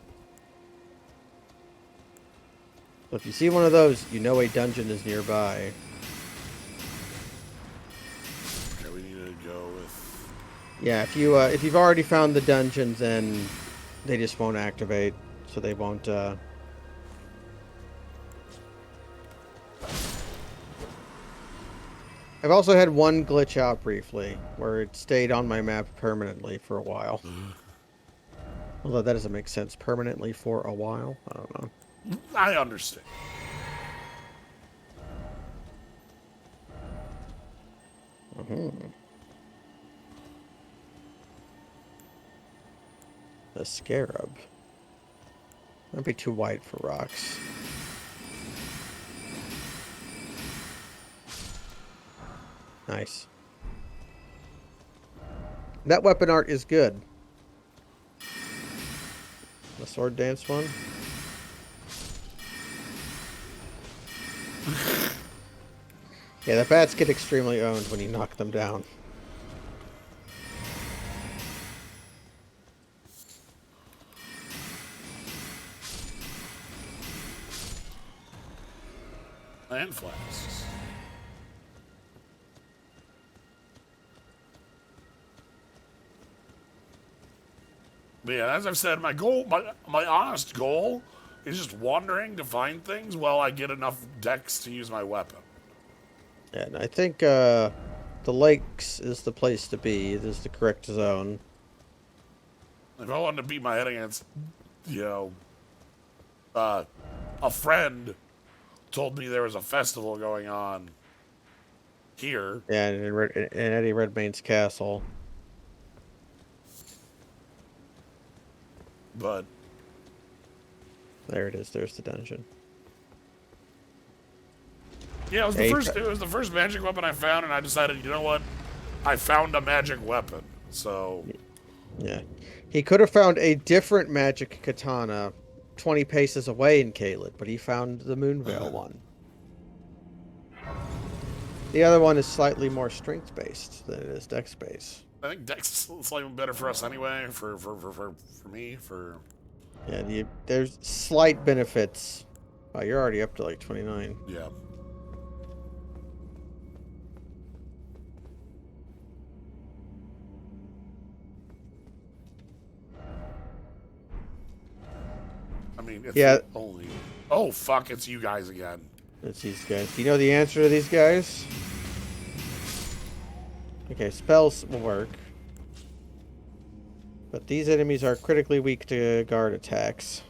if you see one of those, you know a dungeon is nearby. Okay, we need to go with. Yeah, if you've already found the dungeon, then they just won't activate, so they won't. I've also had one glitch out briefly, where it stayed on my map permanently for a while. Although that doesn't make sense. Permanently for a while? I don't know. I understand. The Scarab. Might be too wide for rocks. Nice. That weapon art is good. The sword dance one. Yeah, the bats get extremely owned when you knock them down. And flasks. But yeah, as I've said, my honest goal is just wandering to find things while I get enough dex to use my weapon. Yeah, and I think the lakes is the place to be. It is the correct zone. If I wanted to beat my head against, a friend told me there was a festival going on here. Yeah, in Eddie Redmayne's castle. But There it is. There's the dungeon. yeah, it was the first magic weapon I found, and I decided, you know what? I found a magic weapon. So Yeah. He could have found a different magic katana 20 paces away in Caelid, but he found the Moonveil one. The other one is slightly more strength-based than it is dex-based. I think dex is slightly better for us anyway. For me. Yeah, there's slight benefits. Oh, you're already up to like 29. Yeah. I mean, it's Yeah. only. Oh fuck! It's you guys again. It's these guys. Do you know the answer to these guys? Okay, spells will work. But these enemies are critically weak to guard attacks.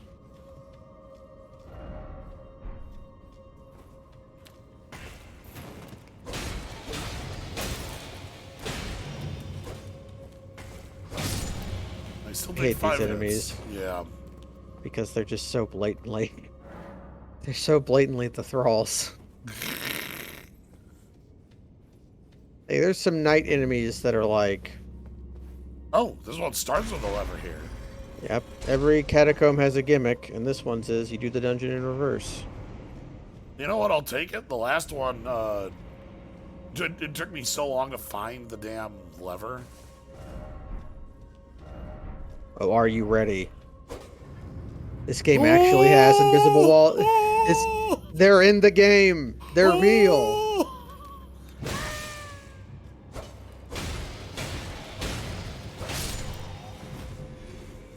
I still I hate take 5 these hits. enemies. Yeah. Because they're just so blatantly... They're so blatantly the thralls. Hey, there's some knight enemies that are like... Oh, this one starts with a lever here. Yep, every catacomb has a gimmick, and this one says you do the dungeon in reverse. You know what? I'll take it. The last one, it took me so long to find the damn lever. Oh, are you ready? This game actually has invisible wall. They're in the game. They're real.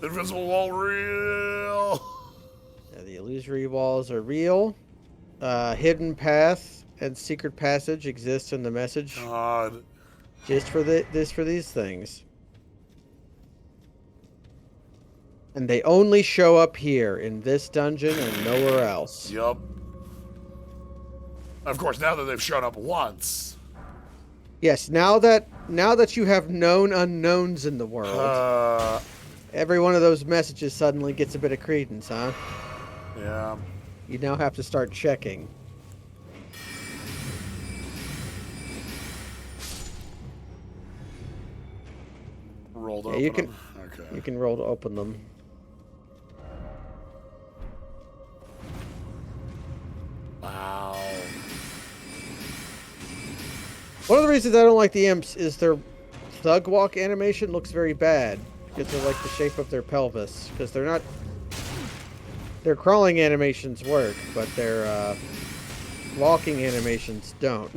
The invisible wall real. Yeah, the illusory walls are real. Hidden path and secret passage exist in the message. God. Just for these things. And they only show up here in this dungeon and nowhere else. Yup. Of course, now that they've shown up once. Yes, now that you have known unknowns in the world, every one of those messages suddenly gets a bit of credence, huh? Yeah. You now have to start checking. Rolled Yeah, open you can them. Okay. you can roll to open them. Wow. One of the reasons I don't like the imps is their thug walk animation looks very bad because they're like the shape of their pelvis. Because they're not. Their crawling animations work, but their walking animations don't.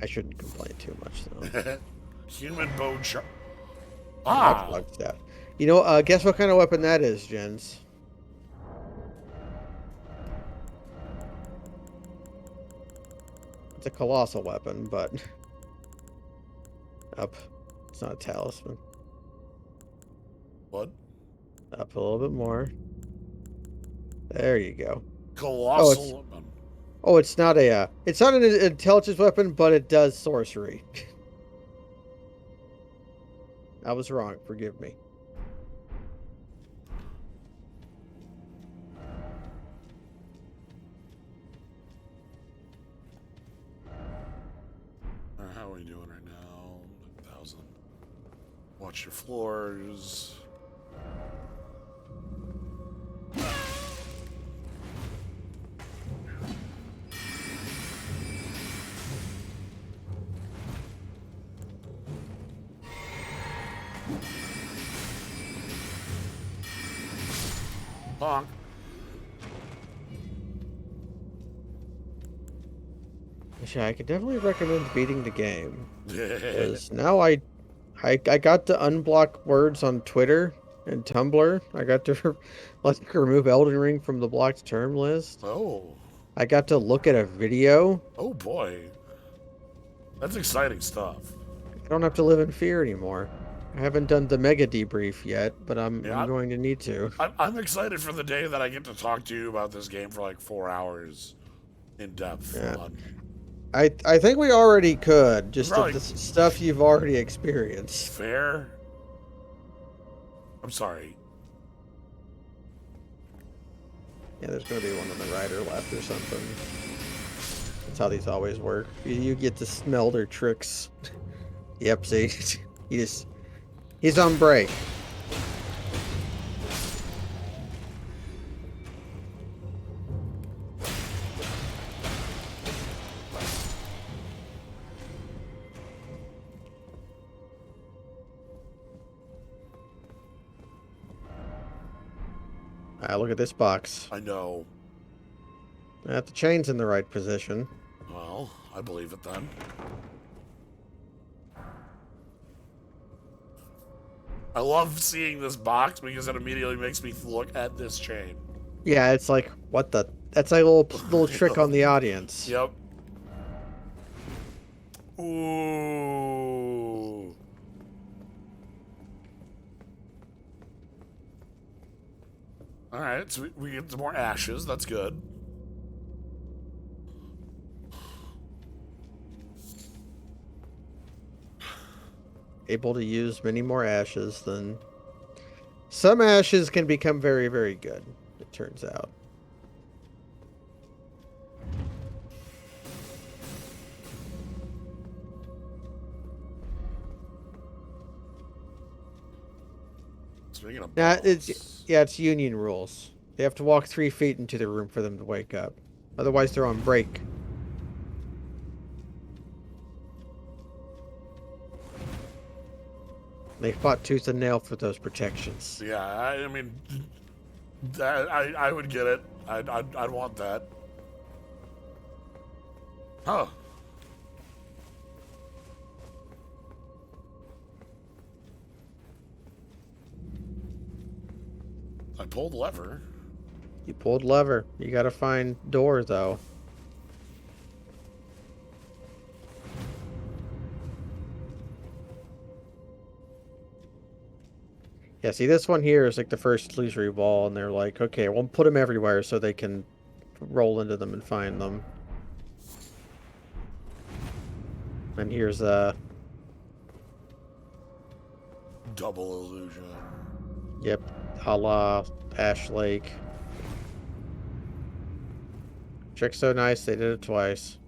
I shouldn't complain too much though. Human bone shark. Bug stuff. You know, guess what kind of weapon that is, Jens? It's a colossal weapon, but up. It's not a talisman. What? Up a little bit more. There you go. Colossal weapon. Oh, it's not a. It's not an intelligence weapon, but it does sorcery. I was wrong. Forgive me. How are we doing right now? 1,000. Watch your floors. Bonk. Actually, I could definitely recommend beating the game. Yeah. Because now I got to unblock words on Twitter And Tumblr, I got to like remove Elden Ring from the blocked term list. Oh. I got to look at a video. Oh boy. That's exciting stuff. I don't have to live in fear anymore. I haven't done the mega debrief yet, but I'm Yeah, going to need to. I'm excited for the day that I get to talk to you about this game for like 4 hours in depth. Yeah. I think we already could, just of Probably the stuff you've already experienced. fair. I'm sorry. Yeah, there's gonna be one on the right or left or something. That's how these always work. You get to smell their tricks. Yep, see? He's on break. Look at this box. I know. The chain's in the right position. Well, I believe it then. I love seeing this box because it immediately makes me look at this chain. Yeah, it's like, what the? That's like a little trick on the audience. Yep. Ooh. Alright, so we get some more ashes. That's good. Able to use many more ashes than... Some ashes can become very, very good, it turns out. Speaking of it's union rules. They have to walk 3 feet into the room for them to wake up. Otherwise, they're on break. They fought tooth and nail for those protections. Yeah, I mean, I would get it. I'd want that. Huh. I pulled lever. You pulled lever. You gotta find door, though. Yeah, see, this one here is like the first illusory wall, and they're like, okay, we'll put them everywhere so they can roll into them and find them. And here's Double illusion. yep, a la Ash Lake. Trick's so nice, they did it twice.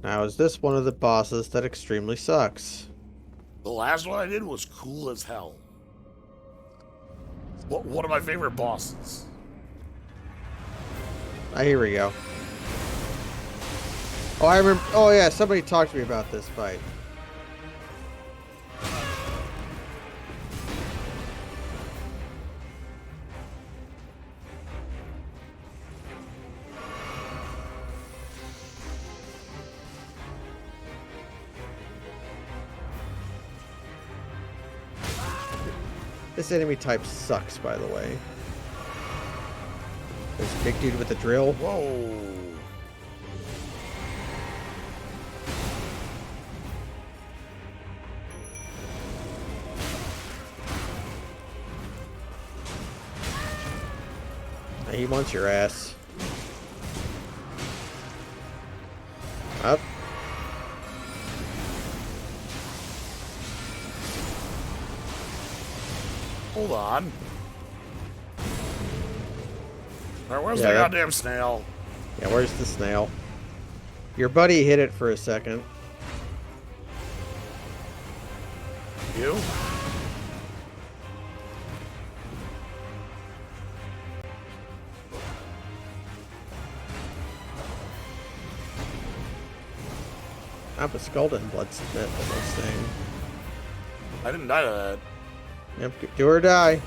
Now, is this one of the bosses that extremely sucks? The last one I did was cool as hell. One of my favorite bosses. Here we go. Oh, I remember. Oh, yeah, somebody talked to me about this fight. This enemy type sucks, by the way. This big dude with the drill. Whoa. He wants your ass. Up. Hold on. Alright, where's the Yeah, goddamn snail? Yeah, where's the snail? Your buddy hit it for a second. You? I'm a skull and blood submit on this thing. I didn't die to that. Yep, do or die.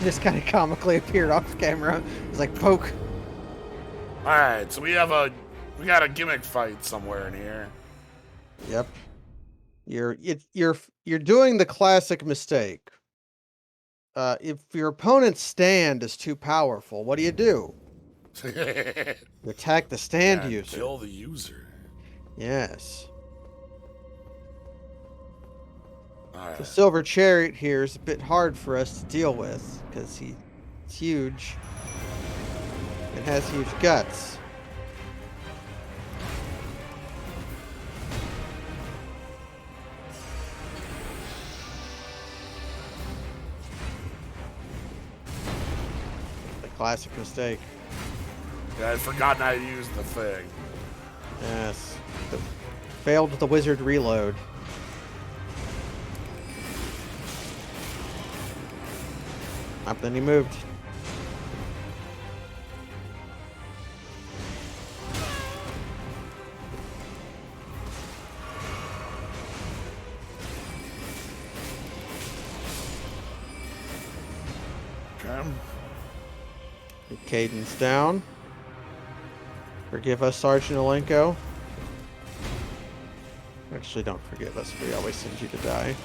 Just kind of comically appeared off camera. It's like poke. All right, so we got a gimmick fight somewhere in here. Yep. You're doing the classic mistake. If your opponent's stand is too powerful, what do? You attack the stand Yeah, user. kill the user. Yes. All right. The Silver Chariot here is a bit hard for us to deal with because he's huge and has huge guts. The classic mistake. Yeah, I'd forgotten how to use the thing. Yes. Failed the wizard reload. Up, then he moved. Okay. Cadence down. Forgive us, Sergeant Alenko. Actually, don't forgive us. We always send you to die.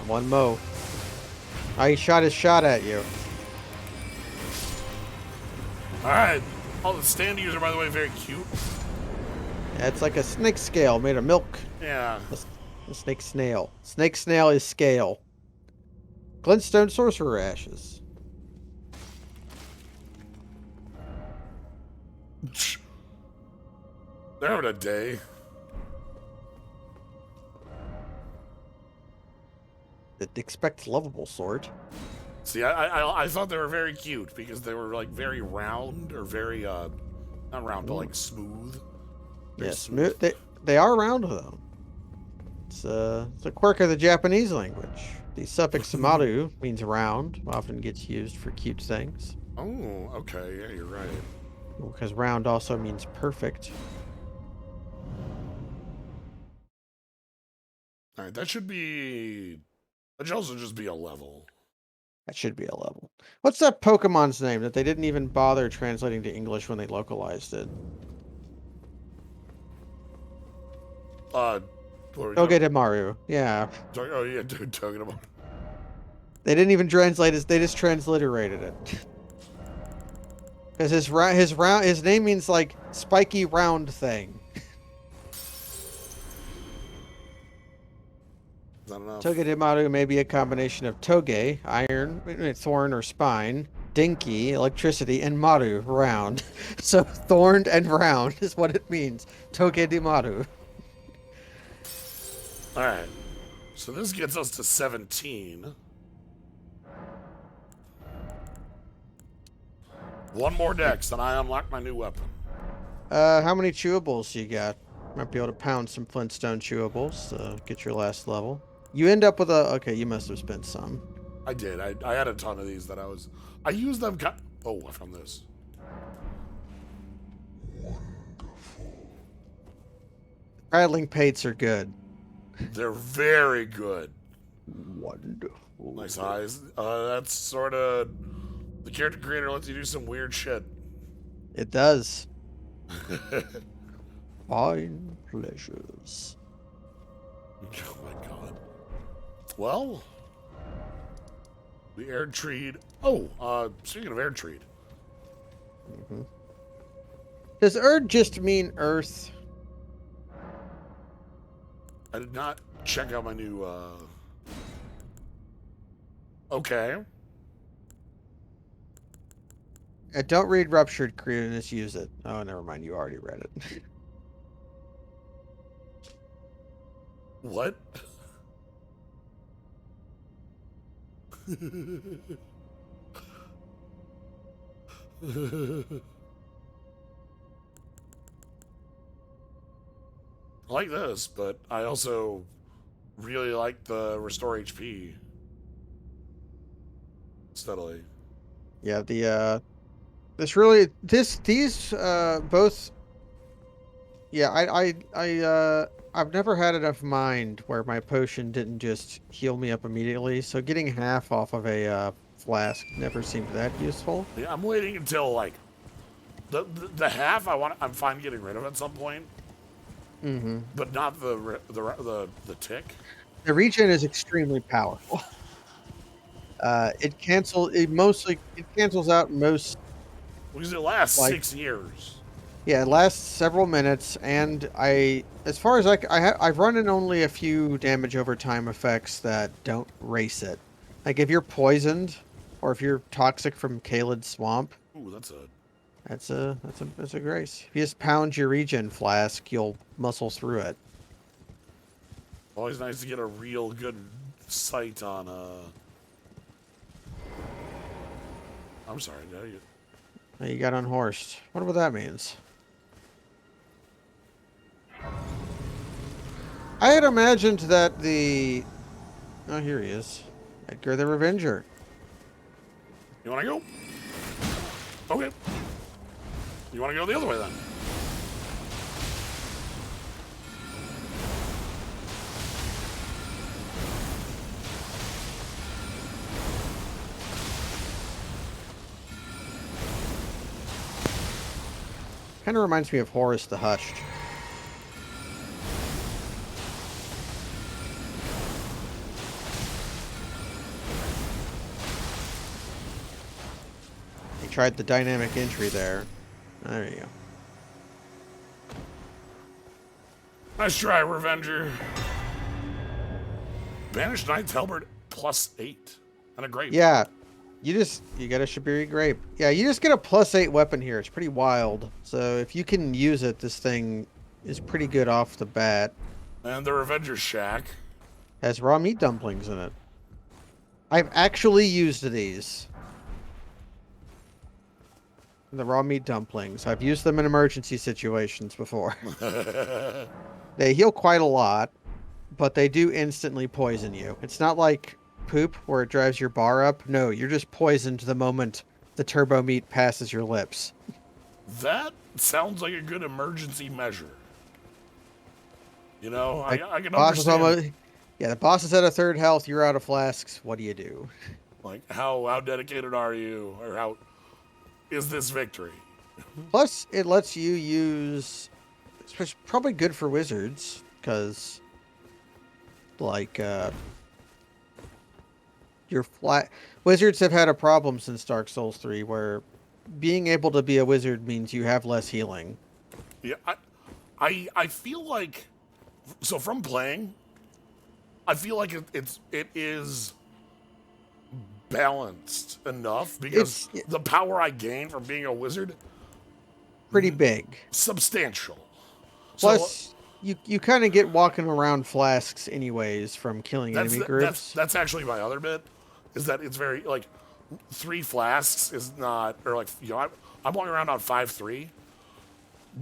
One mo. Oh, he shot his shot at you. All right. Oh, the stand user, by the way, very cute. Yeah, it's like a snake scale made of milk. Yeah. A snake snail. Snake snail is scale. Glintstone sorcerer ashes. They're having a day. Expect lovable sword. See, I thought they were very cute because they were like very round or very not round but like smooth. Very Yes, they are round though. It's a quirk of the Japanese language. The suffix samaru means round, often gets used for cute things. Oh, okay, yeah, you're right. Because round also means perfect. All right, that should also just be a level. That should be a level. What's that Pokemon's name that they didn't even bother translating to English when they localized it? Togedemaru. Yeah. Oh yeah, dude, talking about. They didn't even translate it. They just transliterated it. Because his name means like spiky round thing. Is that enough? Togedemaru may be a combination of toge, iron, thorn or spine, dinky, electricity, and maru, round. So thorned and round is what it means. Togedemaru. All right. So this gets us to 17. One more dex, and I unlock my new weapon. How many chewables you got? Might be able to pound some Flintstone chewables to get your last level. You end up with okay, you must have spent some. I did. I had a ton of these I used them. Oh, I found this. Rattling pates are good. They're very good. Wonderful. Nice eyes. That's sort of the character creator lets you do some weird shit. It does. Fine pleasures. Oh my god. Well, the air treed. Oh, speaking of air treed. Does Erd just mean Earth? I did not check out my new, Okay. Don't read Ruptured Creed and just use it. Oh, never mind. You already read it. What? I like this, but I also really like the restore HP steadily. Yeah, the These both. Yeah, I've never had enough mind where my potion didn't just heal me up immediately. So getting half off of a flask never seemed that useful. Yeah, I'm waiting until like the half. I'm fine getting rid of at some point, Mm-hmm. but not the tick. The regen is extremely powerful. It cancels out most Because it lasts like 6 years. yeah, it lasts several minutes, and as far as I've run in only a few damage over time effects that don't race it. Like if you're poisoned, or if you're toxic from Caelid Swamp, Ooh, that's a that's a grace. If you just pound your regen flask, you'll muscle through it. always nice to get a real good sight on. I'm sorry, did I get... You got unhorsed. Wonder what that means. I had imagined that the oh, here he is, Edgar the Revenger. You want to go? Okay. You want to go the other way then? Kind of reminds me of Horus the Hushed. He tried the dynamic entry there. There you go. Nice try, Revenger. Banished Knight's Halberd +8. And a grape. Yeah, you get a Shabiri Grape. Yeah, you just get a +8 weapon here. It's pretty wild. So if you can use it, this thing is pretty good off the bat. And the Revenger Shack. Has raw meat dumplings in it. I've actually used these. The raw meat dumplings. I've used them in emergency situations before. They heal quite a lot, but they do instantly poison you. It's not like poop where it drives your bar up. No, you're just poisoned the moment the turbo meat passes your lips. That sounds like a good emergency measure. You know, Like, I can boss is understand. almost, yeah, the boss is at a third health. You're out of flasks. What do you do? Like, how dedicated are you? Or how is this victory? Plus, it lets you use. It's probably good for wizards because, like, your flat wizards have had a problem since Dark Souls 3 where being able to be a wizard means you have less healing. Yeah, I feel like, so from playing, I feel like it is balanced enough because It's the power I gain from being a wizard, pretty big. substantial. So Plus, you kind of get walking around flasks anyways from killing that's enemy groups. that's actually my other bit, is that it's very like 3 flasks is not, or like, you know, I'm walking around on 5-3,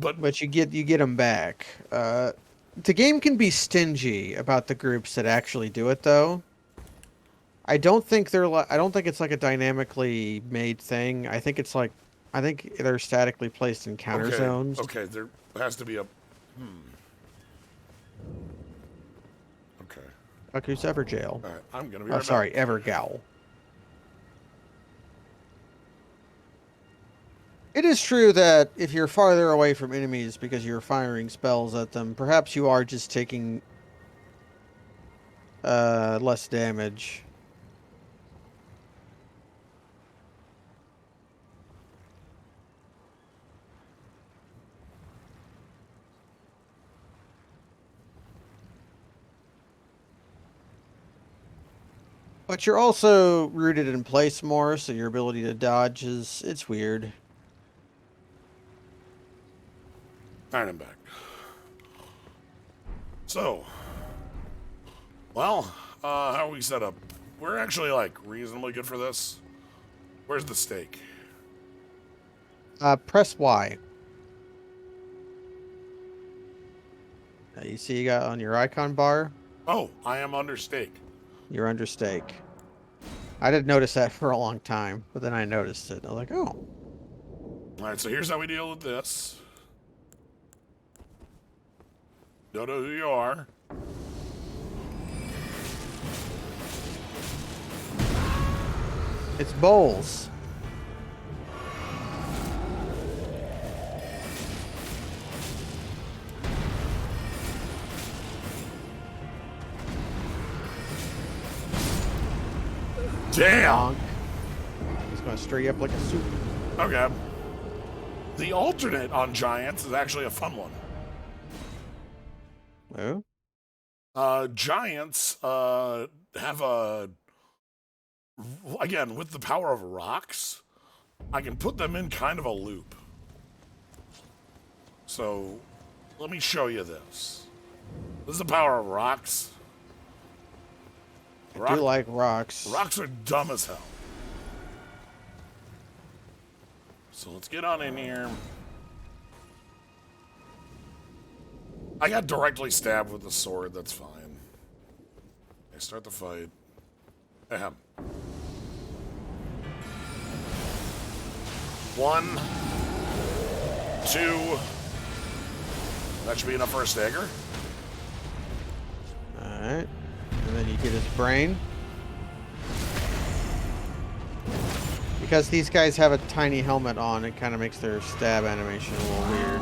but But you get them back. The game can be stingy about the groups that actually do it, though. I don't think it's like a dynamically made thing. I think they're statically placed in counter okay, zones. okay, there has to be a okay. Aku's Everjail. All right, I'm gonna be Oh, right sorry, back. Evergowl. It is true that if you're farther away from enemies because you're firing spells at them, perhaps you are just taking less damage. But you're also rooted in place more, so your ability to dodge it's weird. All right, I'm back. So, well, how are we set up? We're actually like reasonably good for this. Where's the stake? Press Y. You see you got on your icon bar, Oh, I am under stake. you're under stake. I didn't notice that for a long time, but then I noticed it. I was like, oh. Alright, so here's how we deal with this. Don't know who you are. It's bowls. Damn! He's gonna stir you up like a soup. Okay. The alternate on Giants is actually a fun one. Oh? Giants have a... Again, with the power of rocks, I can put them in kind of a loop. So, let me show you this. This is the power of rocks. I do like rocks. Rocks are dumb as hell. So let's get on in here. I got directly stabbed with the sword, that's fine. Okay, start the fight. Ahem. 1, 2. That should be enough for a stagger. Alright. And then you get his brain. Because these guys have a tiny helmet on, it kind of makes their stab animation a little weird.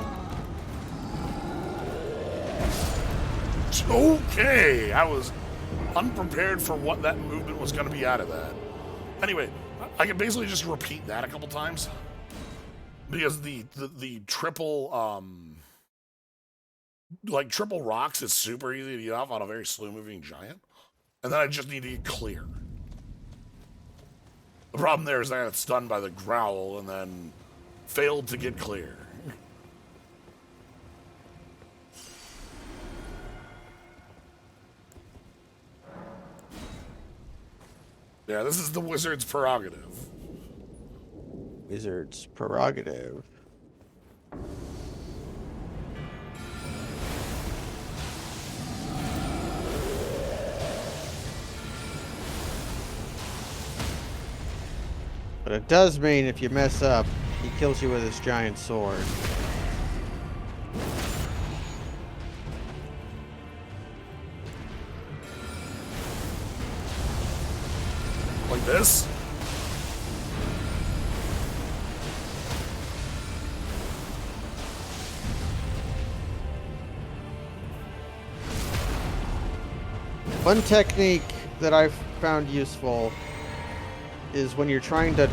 Okay, I was unprepared for what that movement was going to be out of that. Anyway, I can basically just repeat that a couple times. Because the triple, like triple rocks is super easy to get off on a very slow moving giant. And then I just need to get clear. The problem there is I got stunned by the growl and then failed to get clear. Yeah, this is the wizard's prerogative. Wizard's prerogative. But it does mean if you mess up, he kills you with his giant sword. Like this? One technique that I've found useful is when you're trying to,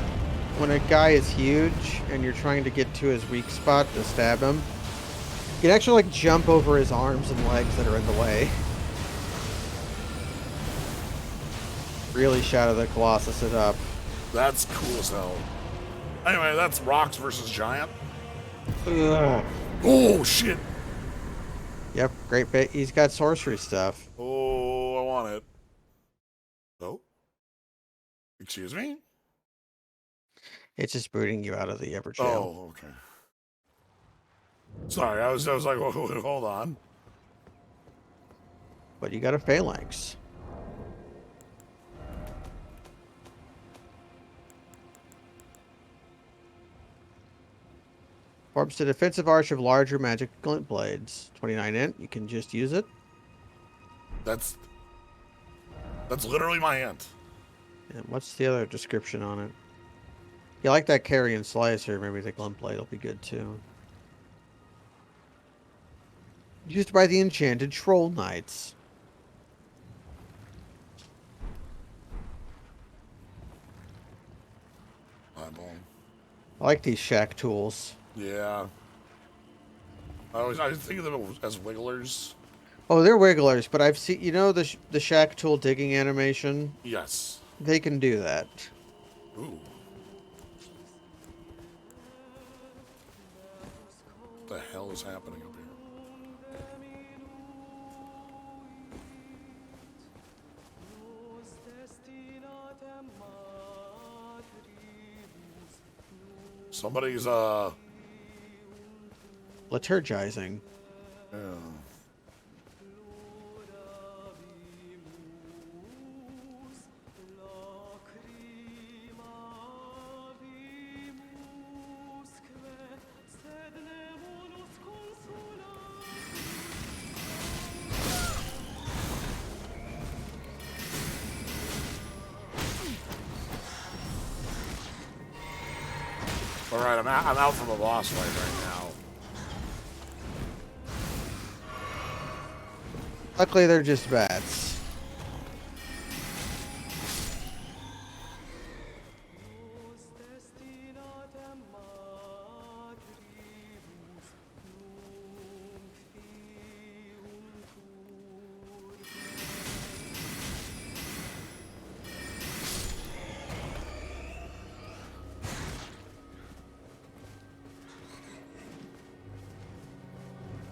when a guy is huge and you're trying to get to his weak spot to stab him, you can actually like jump over his arms and legs that are in the way. Really Shadow the Colossus it up. That's cool as hell. Anyway, that's rocks versus giant. Ugh. Oh, shit. Yep, great bit. He's got sorcery stuff. Oh, I want it. Oh. Excuse me? It's just booting you out of the Ever Jail. Oh, okay. Sorry, I was like, hold on. But you got a phalanx. Forms a defensive arch of larger magic glint blades. 29 int. You can just use it. That's literally my hint. And what's the other description on it? You like that carrion slicer? Maybe the glint blade will be good too. Used by the enchanted troll knights. Eyeball. I like these shack tools. Yeah. I think of them as wigglers. Oh, they're wigglers, but I've seen, you know, the shack tool digging animation? Yes. They can do that. Ooh. What the hell is happening up here? Somebody's Liturgizing. yeah. I'm out from a boss fight right now. Luckily, they're just bats.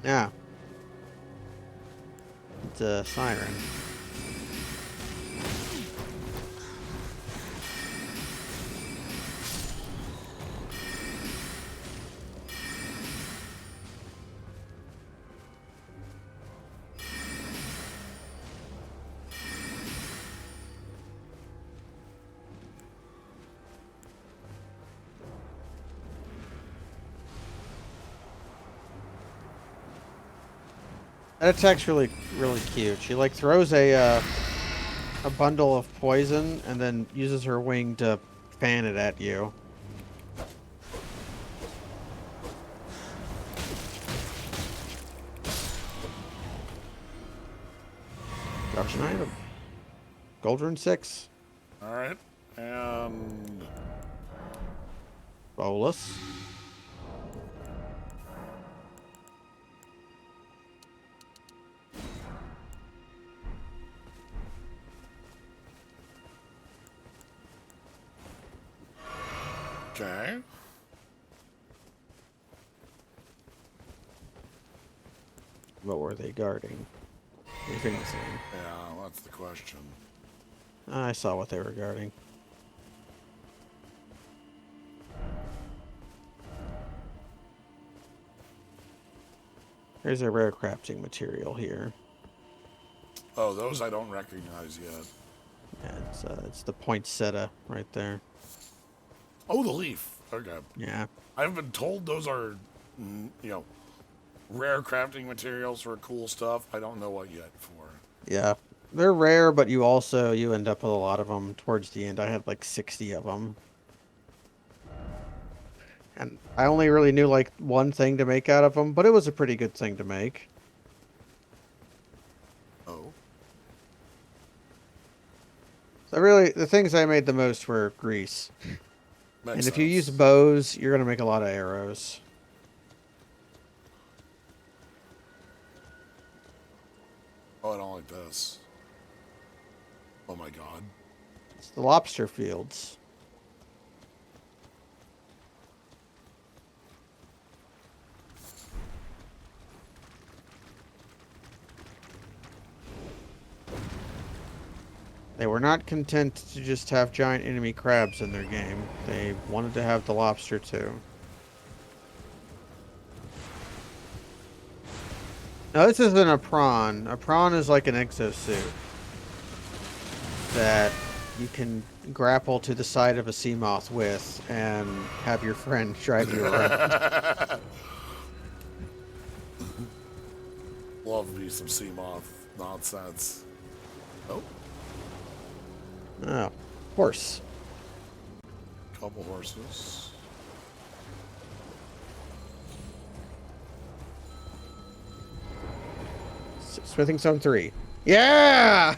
Yeah. It's a siren. That attack's really cute. She like throws a bundle of poison and then uses her wing to fan it at you. Drops an item. Gold rune 6. Alright. And Bolus. okay. What were they guarding? Anything? Yeah, that's the question. I saw what they were guarding. There's a rare crafting material here. Oh, those I don't recognize yet. Yeah, it's the poinsettia right there. Oh, the leaf. Okay. Yeah. I've been told those are, rare crafting materials for cool stuff. I don't know what yet for. Yeah. They're rare, but you end up with a lot of them towards the end. I had like 60 of them. And I only really knew like one thing to make out of them, but it was a pretty good thing to make. Oh. So really, the things I made the most were grease. Makes And if you use sense. bows, you're going to make a lot of arrows. Oh, I don't like this. Oh my god. It's the lobster fields. They were not content to just have giant enemy crabs in their game. They wanted to have the lobster too. Now this isn't a prawn. A prawn is like an exosuit that you can grapple to the side of a sea moth with and have your friend drive you around. Love me some sea moth nonsense. Oh, Oh, horse. couple horses. Smithing Stone 3. Yeah!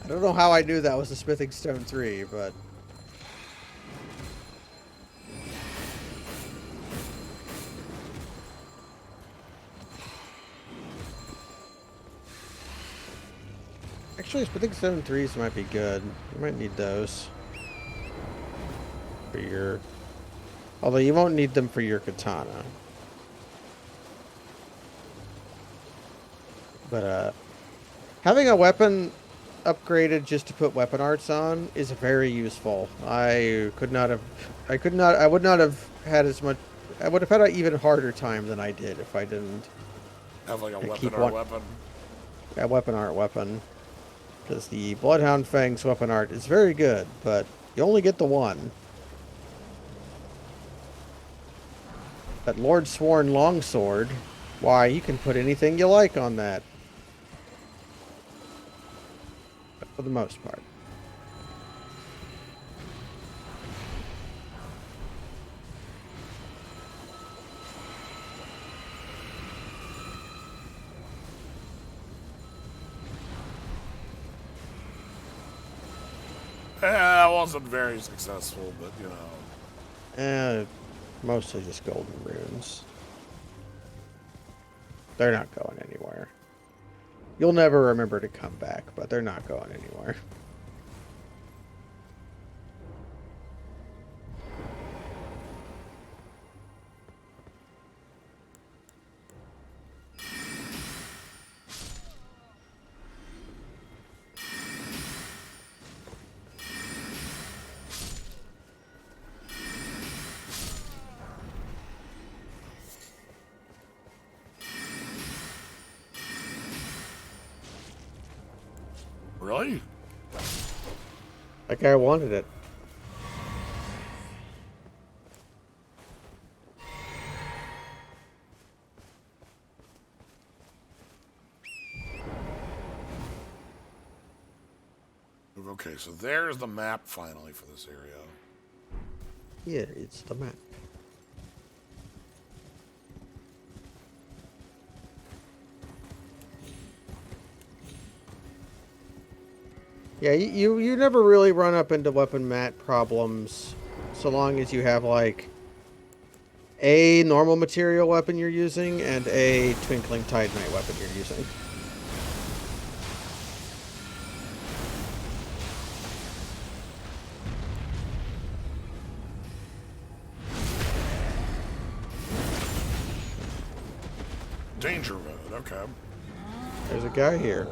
I don't know how I knew that was a Smithing Stone 3, but... Actually, Smithing Stone 3s might be good. You might need those. For your... Although you won't need them for your katana. But, having a weapon upgraded just to put weapon arts on is very useful. I would not have had as much... I would have had an even harder time than I did if I didn't Have like a keep weapon or one... weapon. A weapon art weapon. Because the Bloodhound Fang's weapon art is very good, but you only get the one. That Lord Sworn Longsword, why, you can put anything you like on that. But for the most part. I wasn't very successful, but you know. Mostly just golden runes. They're not going anywhere. You'll never remember to come back, but they're not going anywhere. Really? Like I wanted it. Okay, so there's the map finally for this area. Yeah, it's the map. Yeah, you never really run up into weapon mat problems so long as you have, like, a normal material weapon you're using and a twinkling titanite weapon you're using. Danger road, okay. There's a guy here.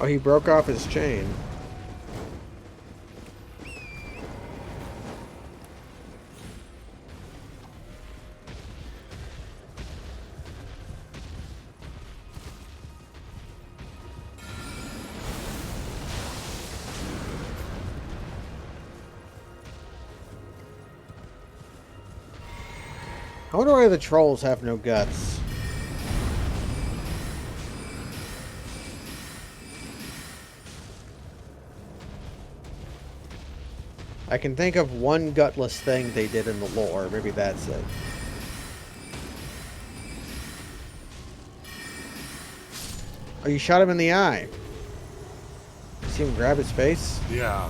Oh, he broke off his chain. I wonder why the trolls have no guts. I can think of one gutless thing they did in the lore. Maybe that's it. Oh, you shot him in the eye. You see him grab his face? Yeah.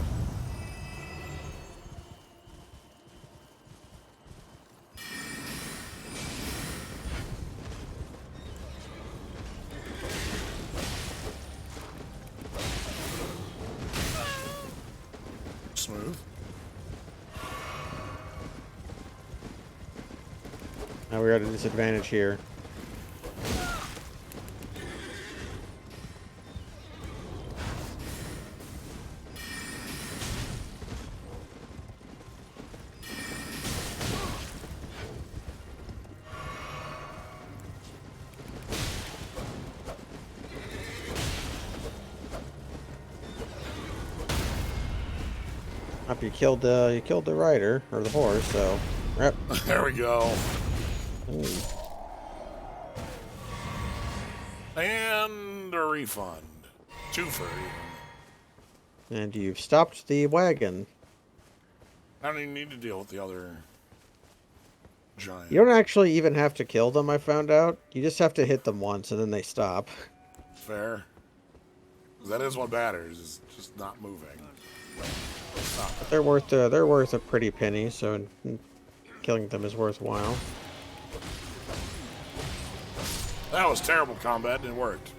Smooth. Now we're at a disadvantage here. Up, you killed the rider or the horse, so yep. There we go. Ooh. And a refund. Two for even. And you've stopped the wagon. I don't even need to deal with the other giant. You don't actually even have to kill them, I found out. You just have to hit them once and then they stop. Fair. That is what matters, is just not moving. But they're worth a pretty penny, so killing them is worthwhile. That was terrible combat and it worked.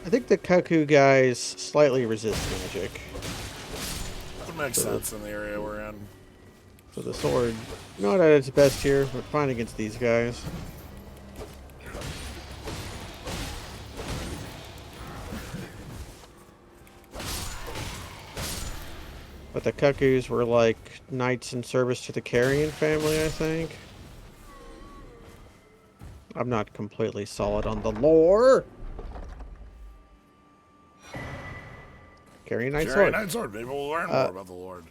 I think the Cuckoo guys slightly resist magic. That makes sense in the area we're in. So the sword, not at its best here, but fine against these guys. But the Cuckoos were like knights in service to the Carrion family, I think. I'm not completely solid on the lore. Carrion Knight Sword. Knight Sword. Maybe we'll learn more about the Lord.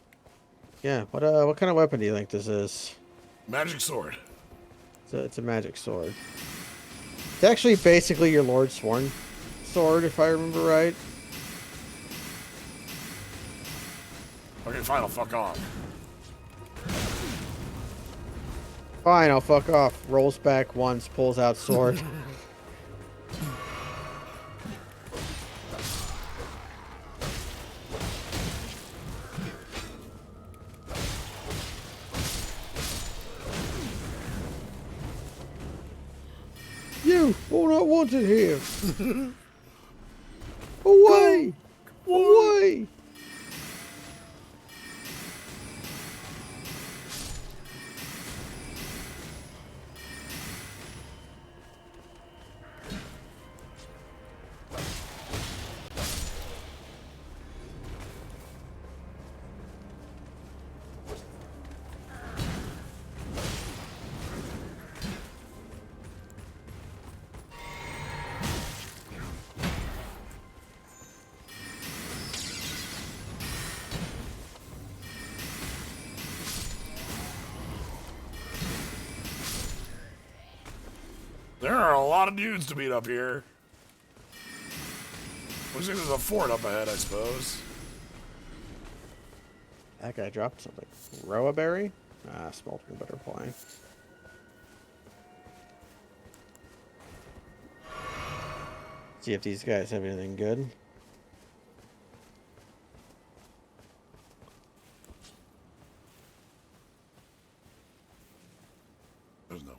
Yeah. What kind of weapon do you think this is? Magic sword. It's a magic sword. It's actually basically your Lord Sworn sword, if I remember right. Okay, fine, I'll fuck off. Fine, I'll fuck off. Rolls back once, pulls out sword. You are not wanted here. Away! Away! There are a lot of dudes to beat up here. Looks like there's a fort up ahead, I suppose. That guy dropped something. Roa berry? Ah, smelting butterfly. See if these guys have anything good. There's no way.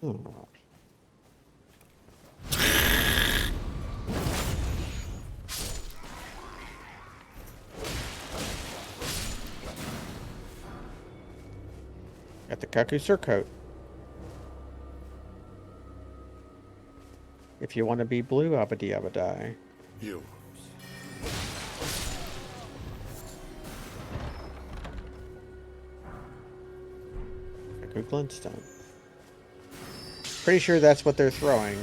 Hmm. Got the Kaku surcoat. If you want to be blue, abadi abadai. You. Kaku glintstone. Pretty sure that's what they're throwing.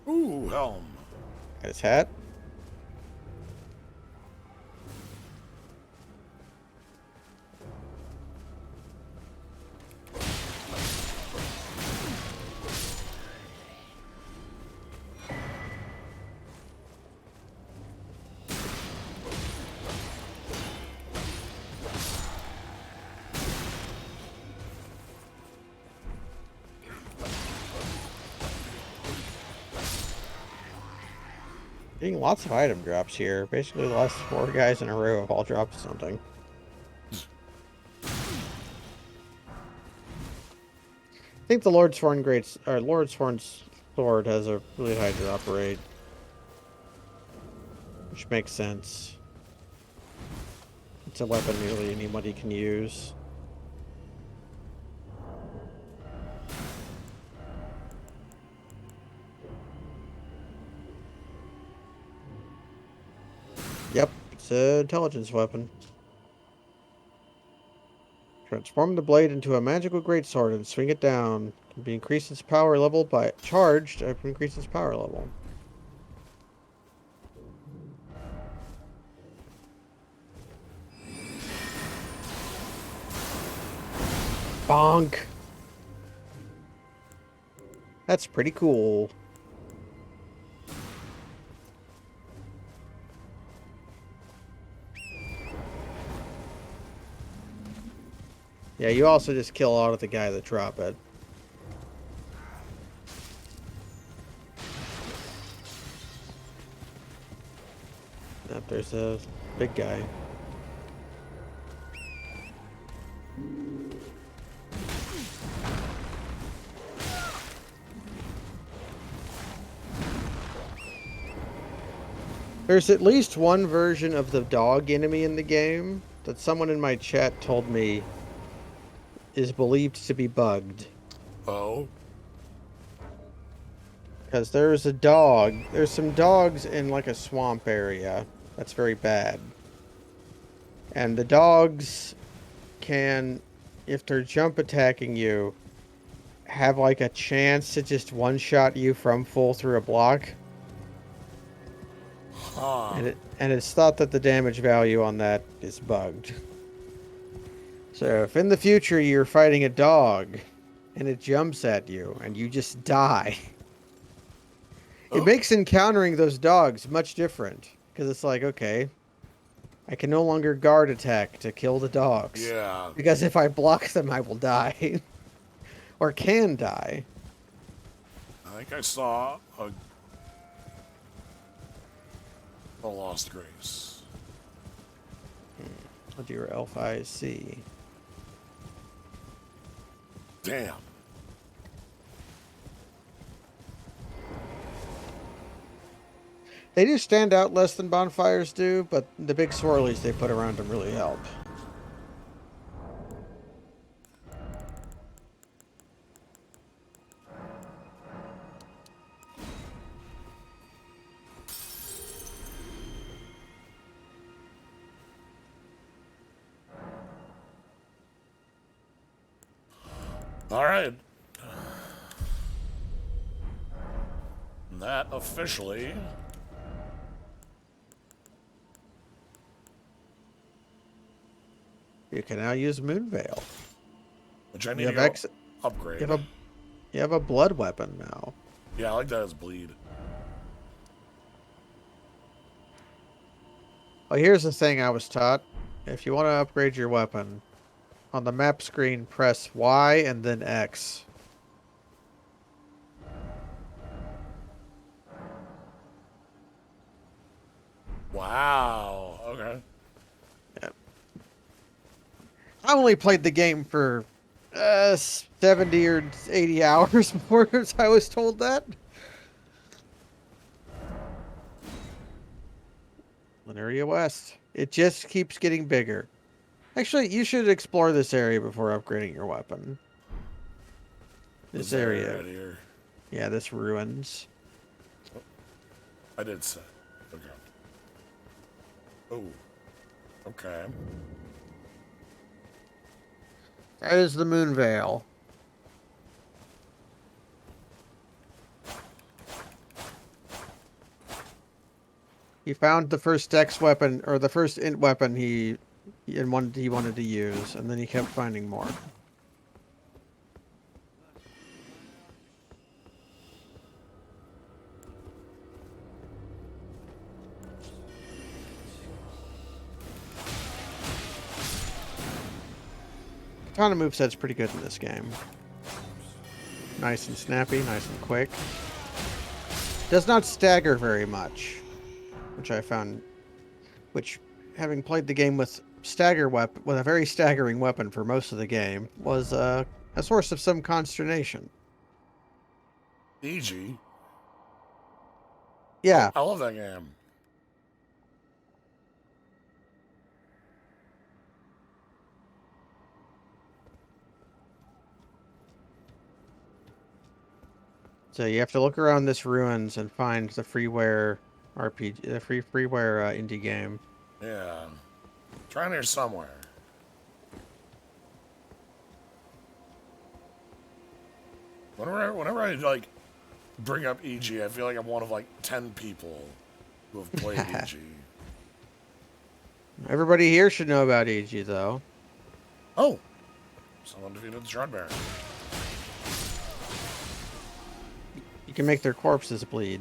Ooh, helm. Got his hat. Getting lots of item drops here. Basically, the last 4 guys in a row have all dropped something. I think the Lord's Horn's sword has a really high drop rate, which makes sense. It's a weapon nearly anybody can use. Yep, it's an intelligence weapon. Transform the blade into a magical greatsword and swing it down. Can be increased its power level by charged to increase its power level. Bonk. That's pretty cool. Yeah, you also just kill out of the guy that drop it. Yep, there's a big guy. There's at least one version of the dog enemy in the game that someone in my chat told me is believed to be bugged. Oh? Because there's some dogs in like a swamp area that's very bad. And the dogs can, if they're jump attacking you, have like a chance to just one-shot you from full through a block. Huh. And it's thought that the damage value on that is bugged. So if in the future you're fighting a dog and it jumps at you and you just die, it Oh, makes encountering those dogs much different. Because it's like, okay, I can no longer guard attack to kill the dogs. yeah. Because if I block them, I will die. Or can die. I think I saw a Lost Grace. What do your elf eyes see? Damn. They do stand out less than bonfires do, but the big swirlies they put around them really help. All right. That officially. You can now use Moonveil. Which I need You to have go upgrade. you have a blood weapon now. Yeah, I like that as bleed. Well, here's the thing I was taught. If you want to upgrade your weapon, on the map screen, press Y and then X. Wow. Okay. Yep. I only played the game for 70 or 80 hours before I was told that. Lineria West. It just keeps getting bigger. Actually, you should explore this area before upgrading your weapon. This area. Right here. Yeah, this ruins. Oh, I did say. Okay. Oh. Okay. That is the Moonveil. He found the first dex weapon, or the first int weapon he wanted to use, and then he kept finding more. Katana moveset's pretty good in this game. Nice and snappy, nice and quick. Does not stagger very much, which I found, having played the game with with a very staggering weapon for most of the game, was a source of some consternation. EG. Yeah. I love that game. So you have to look around this ruins and find the freeware RPG, the freeware indie game. Yeah. Trying here somewhere. Whenever I like bring up EG, I feel like I'm one of like 10 people who have played EG. Everybody here should know about EG, though. Oh, someone defeated the Shard Baron. You can make their corpses bleed.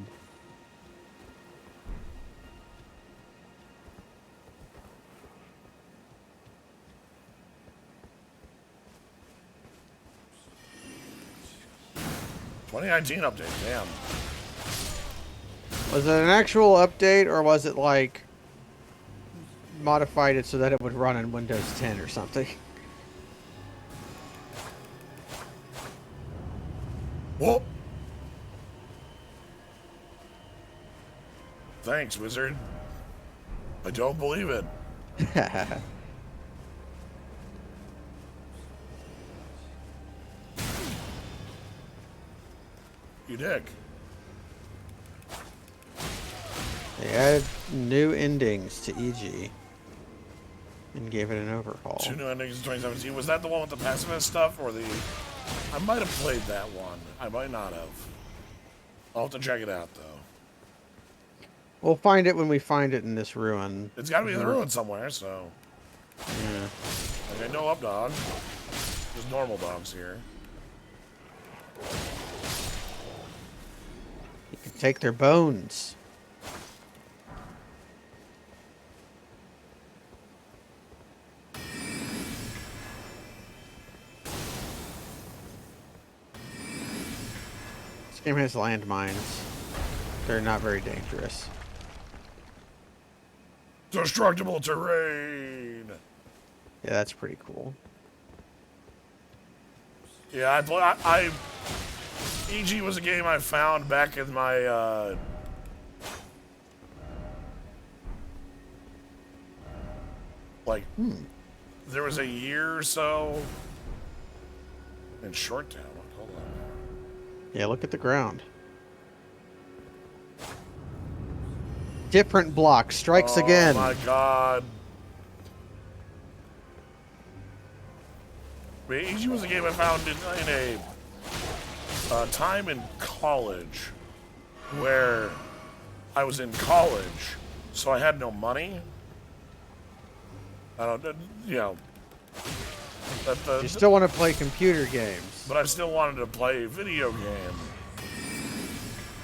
'19 update, damn. Was it an actual update, or was it like modified it so that it would run on Windows 10 or something? Whoa! Thanks, wizard. I don't believe it. You dick. They added new endings to EG and gave it an overhaul. 2 new endings in 2017. Was that the one with the pacifist stuff, or the... I might have played that one. I might not have. I'll have to check it out, though. We'll find it when we find it in this ruin. It's got to be in the ruin somewhere, so... Yeah. Okay, no up dog. Just normal dogs here. You can take their bones. This game has landmines. They're not very dangerous. Destructible terrain. Yeah, that's pretty cool. Yeah, EG was a game I found back in my, there was a year or so in Short Town. Hold on. Yeah, look at the ground. Different block strikes again. Oh my god. EG was a game I found in a time in college where I was in college, so I had no money. I don't, you know. You still want to play computer games. But I still wanted to play a video game.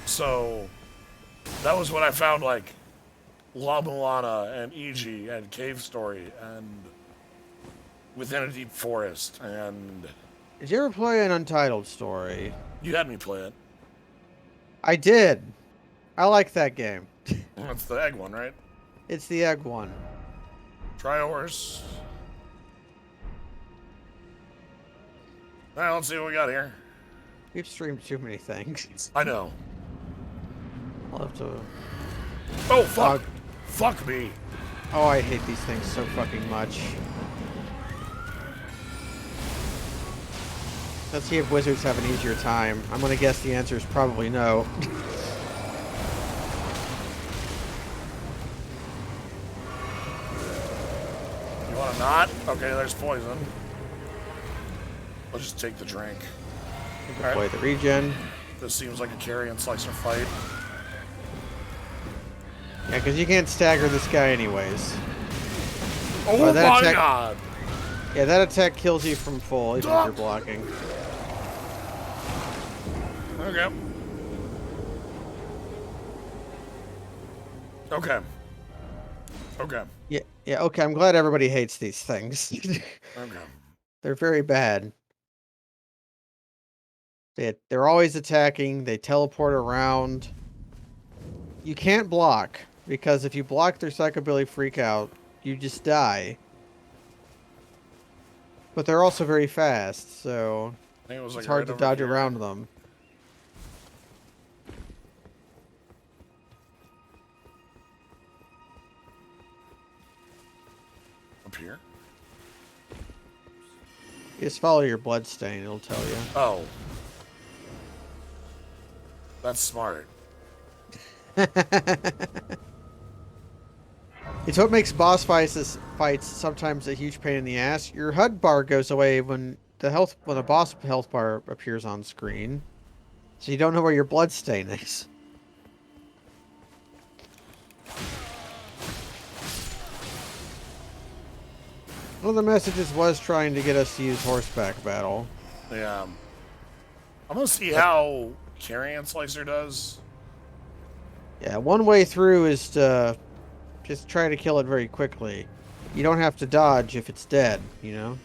So that was when I found like La Mulana and EG and Cave Story and Within a Deep Forest and... Did you ever play an Untitled Story? You had me play it. I did. I like that game. That's the egg one, right? It's the egg one. Tri-horse. Alright, let's see what we got here. We've streamed too many things. I know. I'll have to... Oh, fuck! Fuck me! Oh, I hate these things so fucking much. Let's see if wizards have an easier time. I'm gonna guess the answer is probably no. You wanna not? Okay, there's poison. Let's just take the drink. Play the regen. This seems like a carry and slicer fight. Yeah, because you can't stagger this guy anyways. Oh my god! Yeah, that attack kills you from full, even if you're blocking. Okay. Okay. Okay. Yeah, okay, I'm glad everybody hates these things. Okay. They're very bad. They're always attacking, they teleport around. You can't block, because if you block their psychobilly freak out, you just die. But they're also very fast, so I think it was like it's hard to right dodge here. around them. Up here? Just follow your bloodstain, it'll tell you. Oh. That's smart. It's what makes boss fights sometimes a huge pain in the ass. Your HUD bar goes away when the boss health bar appears on screen, so you don't know where your bloodstain is. One of the messages was trying to get us to use horseback battle. Yeah. I'm gonna see how Carrion Slicer does. Yeah, one way through is to just try to kill it very quickly. You don't have to dodge if it's dead, you know?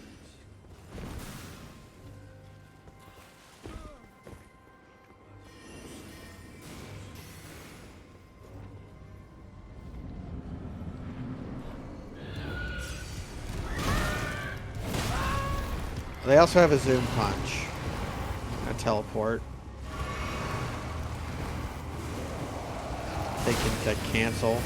They also have a zoom punch. A teleport. They can cancel.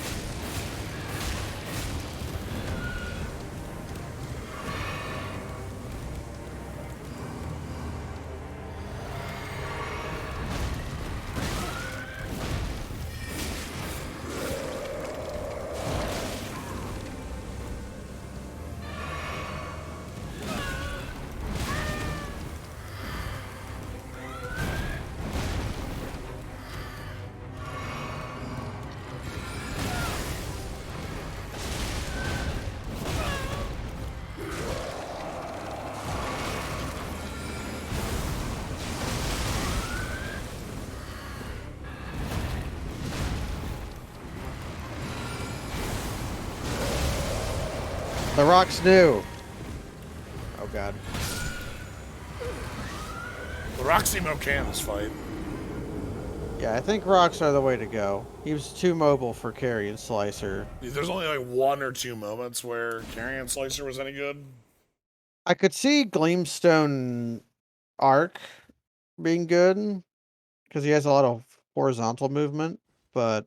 The rock's new. Oh god. The rocks seem okay in this fight. Yeah, I think rocks are the way to go. He was too mobile for carrying Slicer. There's only like 1 or 2 moments where carrying Slicer was any good. I could see Gleamstone Arc being good because he has a lot of horizontal movement, but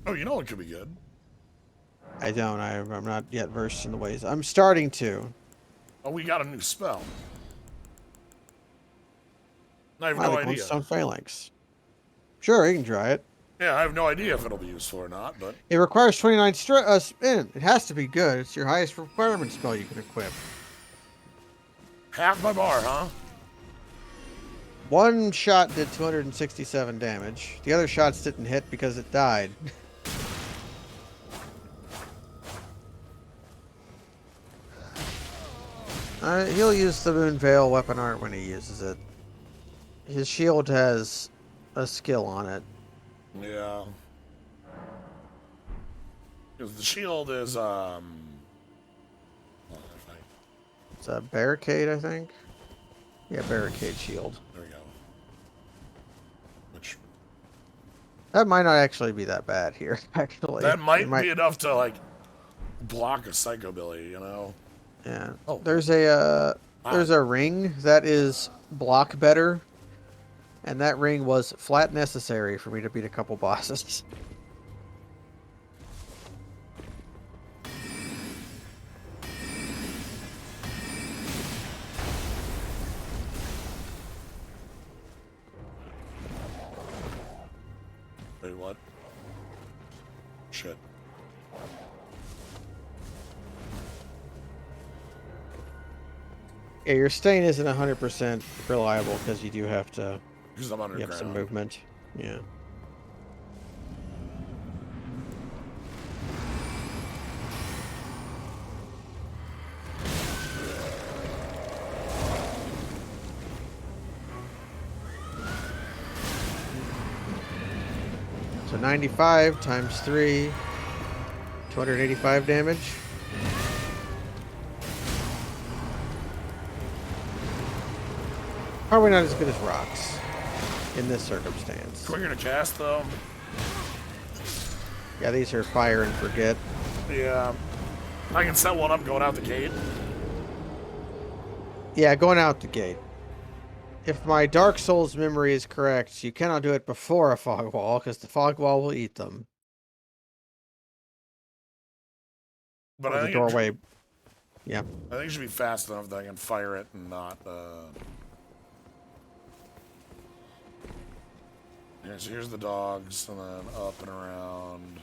Oh, you know it could be good. I don't. I'm not yet versed in the ways. I'm starting to. Oh, we got a new spell. I have Wow, no the idea. Glintstone Phalanx. Sure, you can try it. Yeah, I have no idea if it'll be useful or not, but... It requires 29 spin. It has to be good. It's your highest requirement spell you can equip. Half my bar, huh? One shot did 267 damage. The other shots didn't hit because it died. He'll use the Moon Veil weapon art when he uses it. His shield has a skill on it. Yeah. Because the shield is, It's a barricade, I think. Yeah, barricade shield. There we go. Which... That might not actually be that bad here, actually. That might be enough to, like, block a psychobilly, you know? Yeah. Oh. There's a ring that is block better, and that ring was flat necessary for me to beat a couple bosses. Wait, what? Shit. Yeah, your stain isn't 100% reliable because you do have to Because I'm underground. have some movement. Yeah. So 95 times 3, 285 damage. Probably not as good as rocks in this circumstance. Quicker to cast, though. Yeah, these are fire and forget. Yeah. I can set one up going out the gate. Yeah, going out the gate. If my Dark Souls memory is correct, you cannot do it before a fog wall, because the fog wall will eat them. But Or I the think doorway. Yeah. I think it should be fast enough that I can fire it and not, Yeah, so here's the dogs, and then up and around.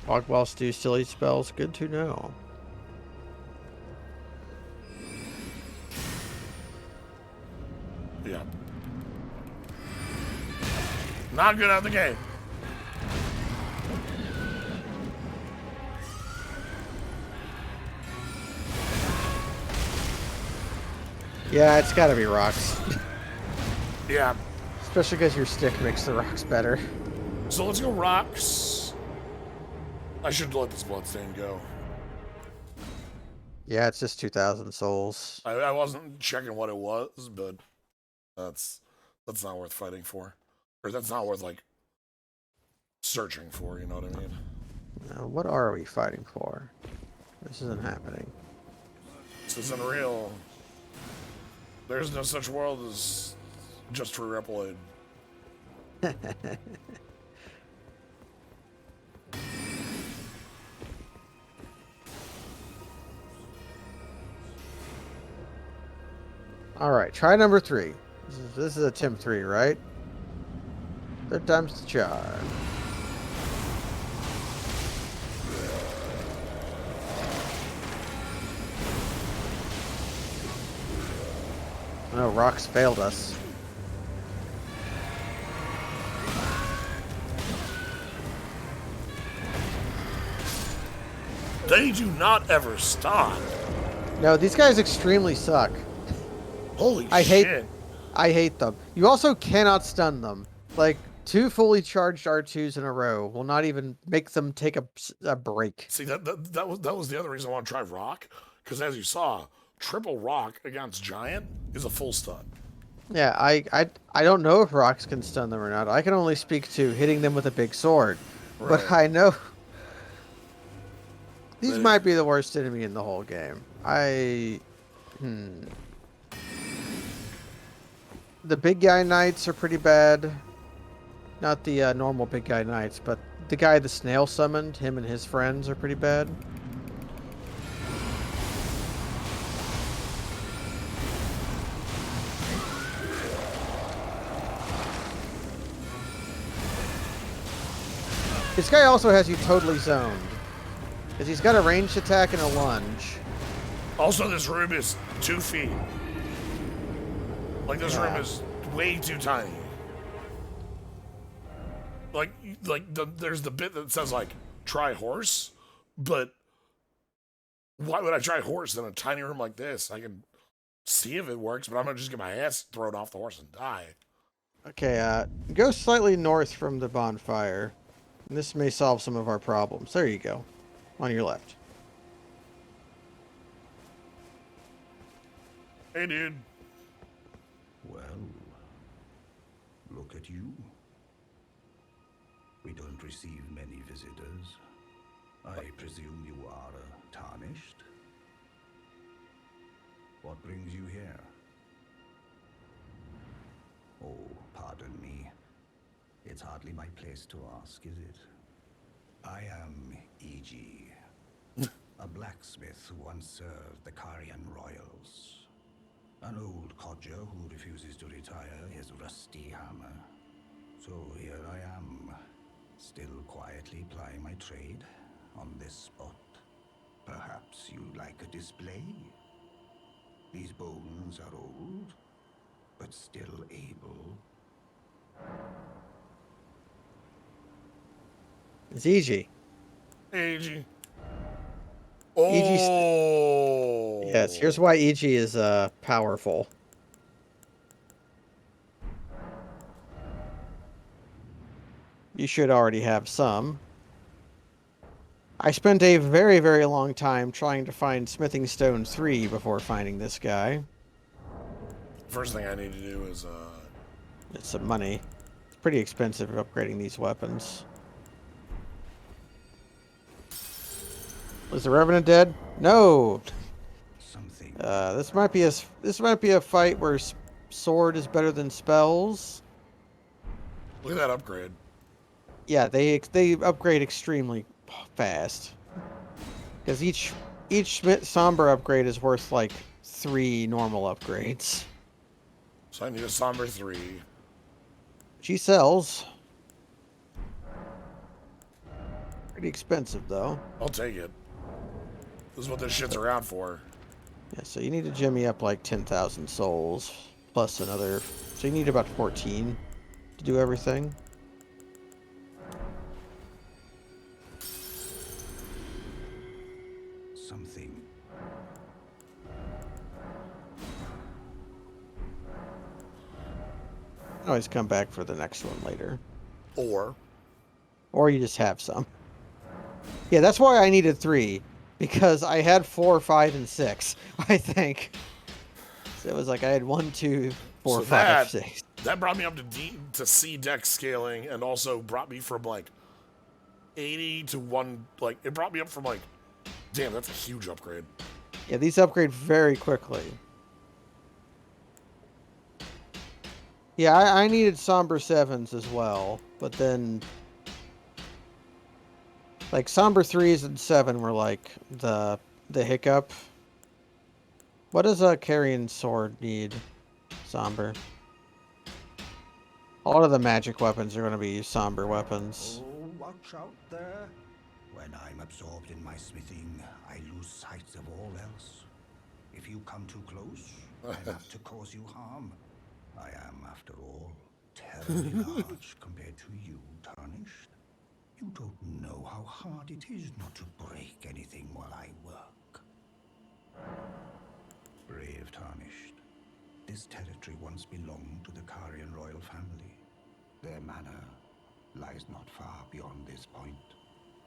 Fog walls do silly spells. Good to know. Yeah. Not good out the gate. Yeah, it's gotta be rocks. Yeah. Especially because your stick makes the rocks better. So let's go rocks. I should let this bloodstain go. Yeah, it's just 2,000 souls. I wasn't checking what it was, but that's not worth fighting for. Or that's not worth, like, searching for, you know what I mean? Now, what are we fighting for? This isn't happening. This isn't real. There's no such world as just for Reploid. Alright, try number 3. This is attempt 3, right? Third time's the charm. Oh, rocks failed us. They do not ever stop. No, these guys extremely suck. Holy I shit. hate them. You also cannot stun them. Like, 2 fully charged R2s in a row will not even make them take a break. See, that was the other reason I want to try rock, because as you saw, triple rock against giant is a full stun. Yeah, I don't know if rocks can stun them or not. I can only speak to hitting them with a big sword. But Right. I know these They, might be the worst enemy in the whole game. Hmm. The big guy knights are pretty bad. Not the normal big guy knights, but the guy the snail summoned, him and his friends are pretty bad. This guy also has you totally zoned. Because he's got a ranged attack and a lunge. also, this room is 2 feet. Like, this room Yeah. is way too tiny. Like, there's the bit that says, like, try horse, but why would I try horse in a tiny room like this? I can see if it works, but I'm gonna just get my ass thrown off the horse and die. Okay, go slightly north from the bonfire. And this may solve some of our problems. There you go. On your left. Hey, dude. Well, look at you. We don't receive many visitors. I presume you are tarnished? What brings you here? Oh, pardon me. It's hardly my place to ask, is it? I am E.G., a blacksmith who once served the Carian royals. An old codger who refuses to retire his rusty hammer. So here I am, still quietly plying my trade on this spot. Perhaps you'd like a display? These bones are old, but still able. It's EG. AG. EG. Yes, here's Oh. why EG is powerful. You should already have some. I spent a very, very long time trying to find Smithing Stone 3 before finding this guy. First thing I need to do is, It's some money. It's pretty expensive upgrading these weapons. Was the Revenant dead? No. Something. This might be a fight where sword is better than spells. look at that upgrade. Yeah, they upgrade extremely fast. Because each somber upgrade is worth like 3 normal upgrades. So I need a Somber 3. She sells. Pretty expensive though. I'll take it. This is what this shit's around for. Yeah, so you need to jimmy up like 10,000 souls plus another. So you need about 14 to do everything. Something. Always come back for the next one later. Or You just have some. Yeah, that's why I needed 3. Because I had 4, 5, and 6, I think. So it was like I had 1, 2, 4, so 5, 6. that brought me up to D to C dex scaling, and also brought me from like 80 to 1. Like, it brought me up from like, damn, that's a huge upgrade. Yeah, these upgrade very quickly. Yeah, I needed Somber 7s as well, but then like Somber 3s and 7 were like the hiccup. What does a Carrion Sword need? Somber. A lot of the magic weapons are going to be Somber weapons. Oh, watch out there. When I'm absorbed in my smithing, I lose sight of all else. If you come too close, I'm apt to cause you harm. I am, after all, terribly large compared to you, Tarnished. You don't know how hard it is not to break anything while I work. Brave Tarnished. This territory once belonged to the Carian royal family. Their manor lies not far beyond this point.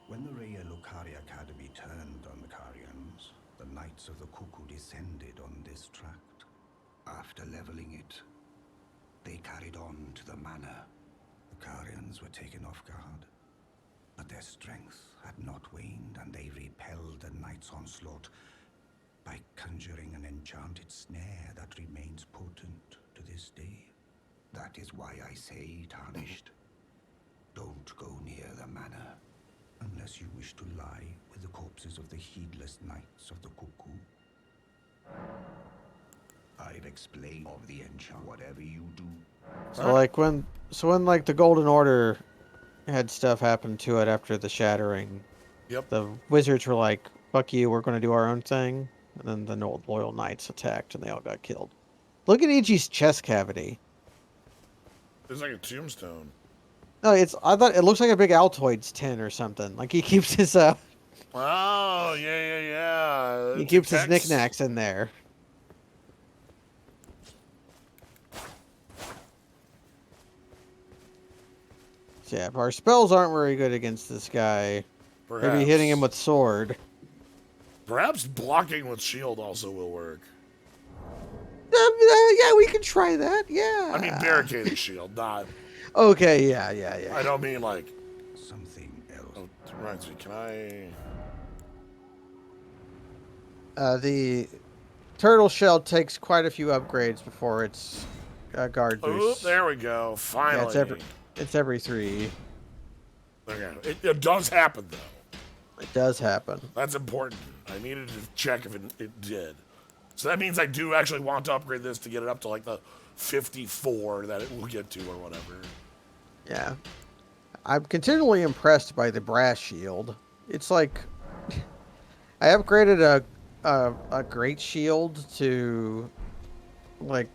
When the Raya Lucari Academy turned on the Carians, the Knights of the Cuckoo descended on this tract. After leveling it, they carried on to the manor. The Carians were taken off guard, but their strength had not waned, and they repelled the Knight's onslaught by conjuring an enchanted snare that remains potent to this day. That is why I say, Tarnished, don't go near the manor unless you wish to lie with the corpses of the heedless Knights of the Cuckoo. I've explained of the enchant. Whatever you do. So when like the Golden Order had stuff happen to it after the Shattering, Yep. the wizards were like, "Fuck you, we're going to do our own thing," and then the loyal knights attacked and they all got killed. Look at Ichi's chest cavity. It's like a tombstone. No, I thought it looks like a big Altoids tin or something. Like he keeps his Oh, yeah. he keeps his knickknacks in there. So yeah, if our spells aren't very good against this guy, maybe hitting him with sword. Perhaps blocking with shield also will work. Yeah, we can try that. Yeah. I mean barricading shield, not... Okay, yeah. I don't mean like... Something else. Oh, reminds me, can I... The turtle shell takes quite a few upgrades before its guard boost. Oh, there we go. Finally. Yeah, it's every 3. Okay. It does happen, though. It does happen. That's important. I needed to check if it did. So that means I do actually want to upgrade this to get it up to like the 54 that it will get to or whatever. Yeah. I'm continually impressed by the brass shield. It's like... I upgraded a great shield to like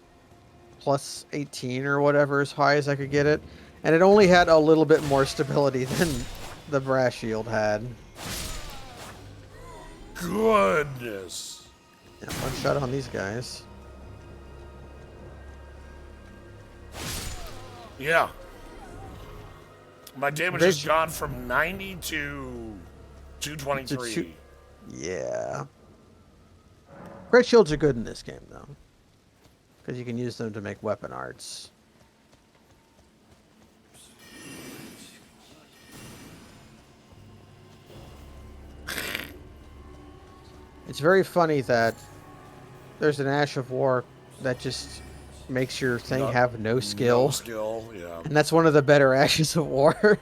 plus 18 or whatever, as high as I could get it. And it only had a little bit more stability than the brass shield had. Goodness. Yeah, one shot on these guys. Yeah. My damage has gone from 90 to 223. Yeah. Great shields are good in this game, though. Because you can use them to make weapon arts. It's very funny that there's an Ash of War that just makes your thing have no skill. No skill, yeah. And that's one of the better Ashes of War.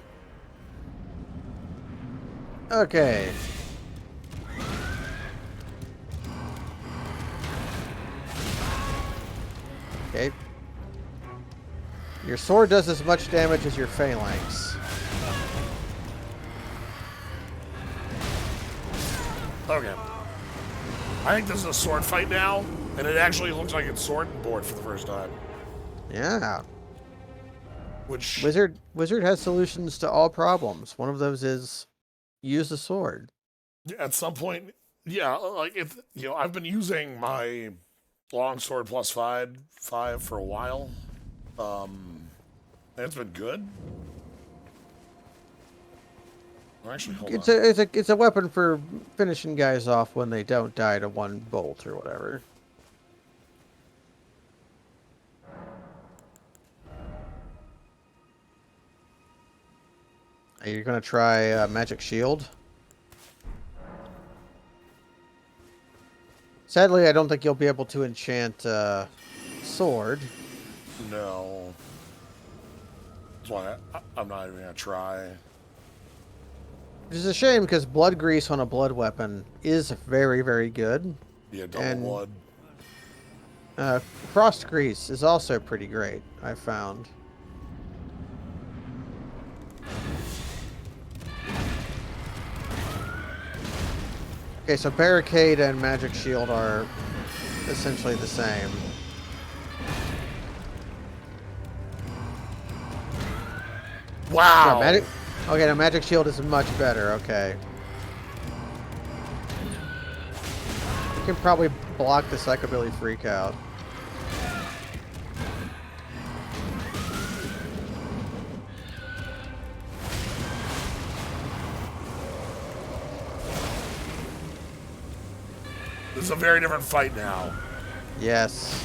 Okay. Okay. Your sword does as much damage as your phalanx. Okay. I think this is a sword fight now, and it actually looks like it's sword and board for the first time. Yeah. Which Wizard has solutions to all problems. One of those is use a sword. at some point, yeah, like if I've been using my longsword plus five for a while. And it's been good. Actually, hold on. It's a weapon for finishing guys off when they don't die to one bolt or whatever. Are you gonna try Magic Shield? Sadly, I don't think you'll be able to enchant Sword. No. That's why I'm not even gonna try. Which is a shame because Blood Grease on a blood weapon is very, very good. Yeah, double blood. Frost Grease is also pretty great, I found. Okay, so Barricade and Magic Shield are essentially the same. Wow! Yeah, okay, now Magic Shield is much better, okay. You can probably block the Psychobilly Freakout. This is a very different fight now. Yes.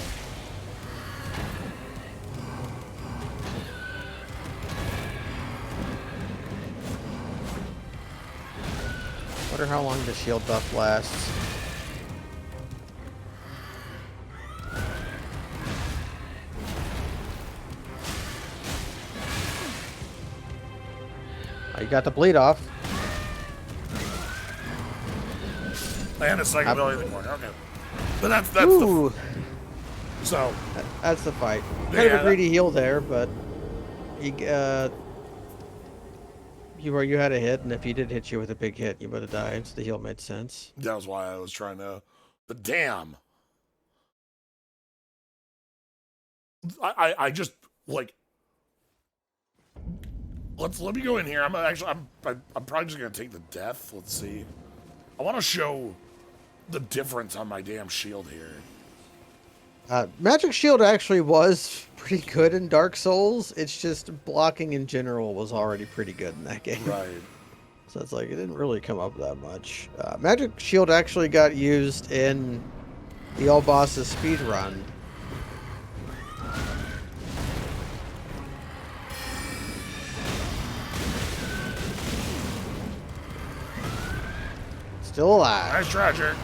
Wonder how long the shield buff lasts. Oh, you got the bleed off. And a second ability in the corner. Okay. But that's Ooh, so that's the fight. Kind Yeah, of a greedy heal there, but you you had a hit, and if he did hit you with a big hit, you would have died. So the heal made sense. that was why I was trying to. But damn, I just like. Let me go in here. I'm probably just gonna take the death. Let's see. I want to show the difference on my damn shield here. Magic Shield actually was pretty good in Dark Souls. It's just blocking in general was already pretty good in that game. Right. So it's like it didn't really come up that much. Magic Shield actually got used in the All Bosses speed run. Still alive. Nice try, jerk.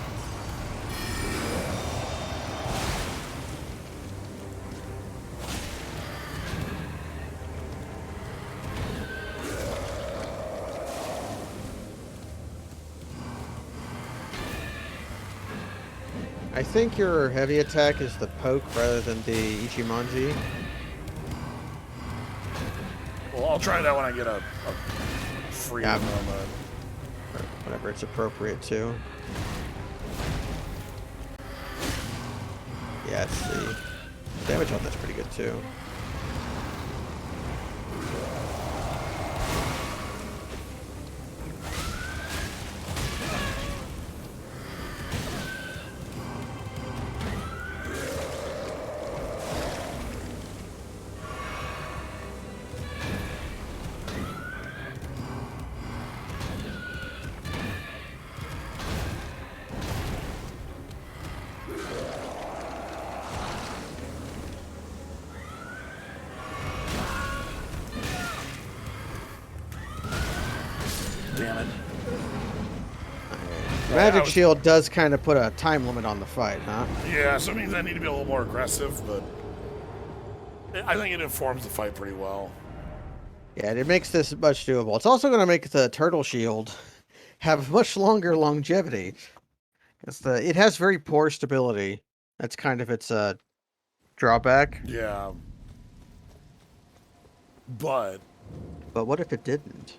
I think your heavy attack is the poke rather than the Ichimonji. Well, I'll try that when I get a free Yeah. moment. Or whenever it's appropriate to. Yeah, it's the damage on that's pretty good too. Damn it. Magic Shield does kind of put a time limit on the fight, huh? Yeah, so it means I need to be a little more aggressive, but I think it informs the fight pretty well. Yeah, it makes this much doable. It's also going to make the Turtle Shield have much longer longevity. It has very poor stability. That's kind of its drawback. Yeah. But But what if it didn't?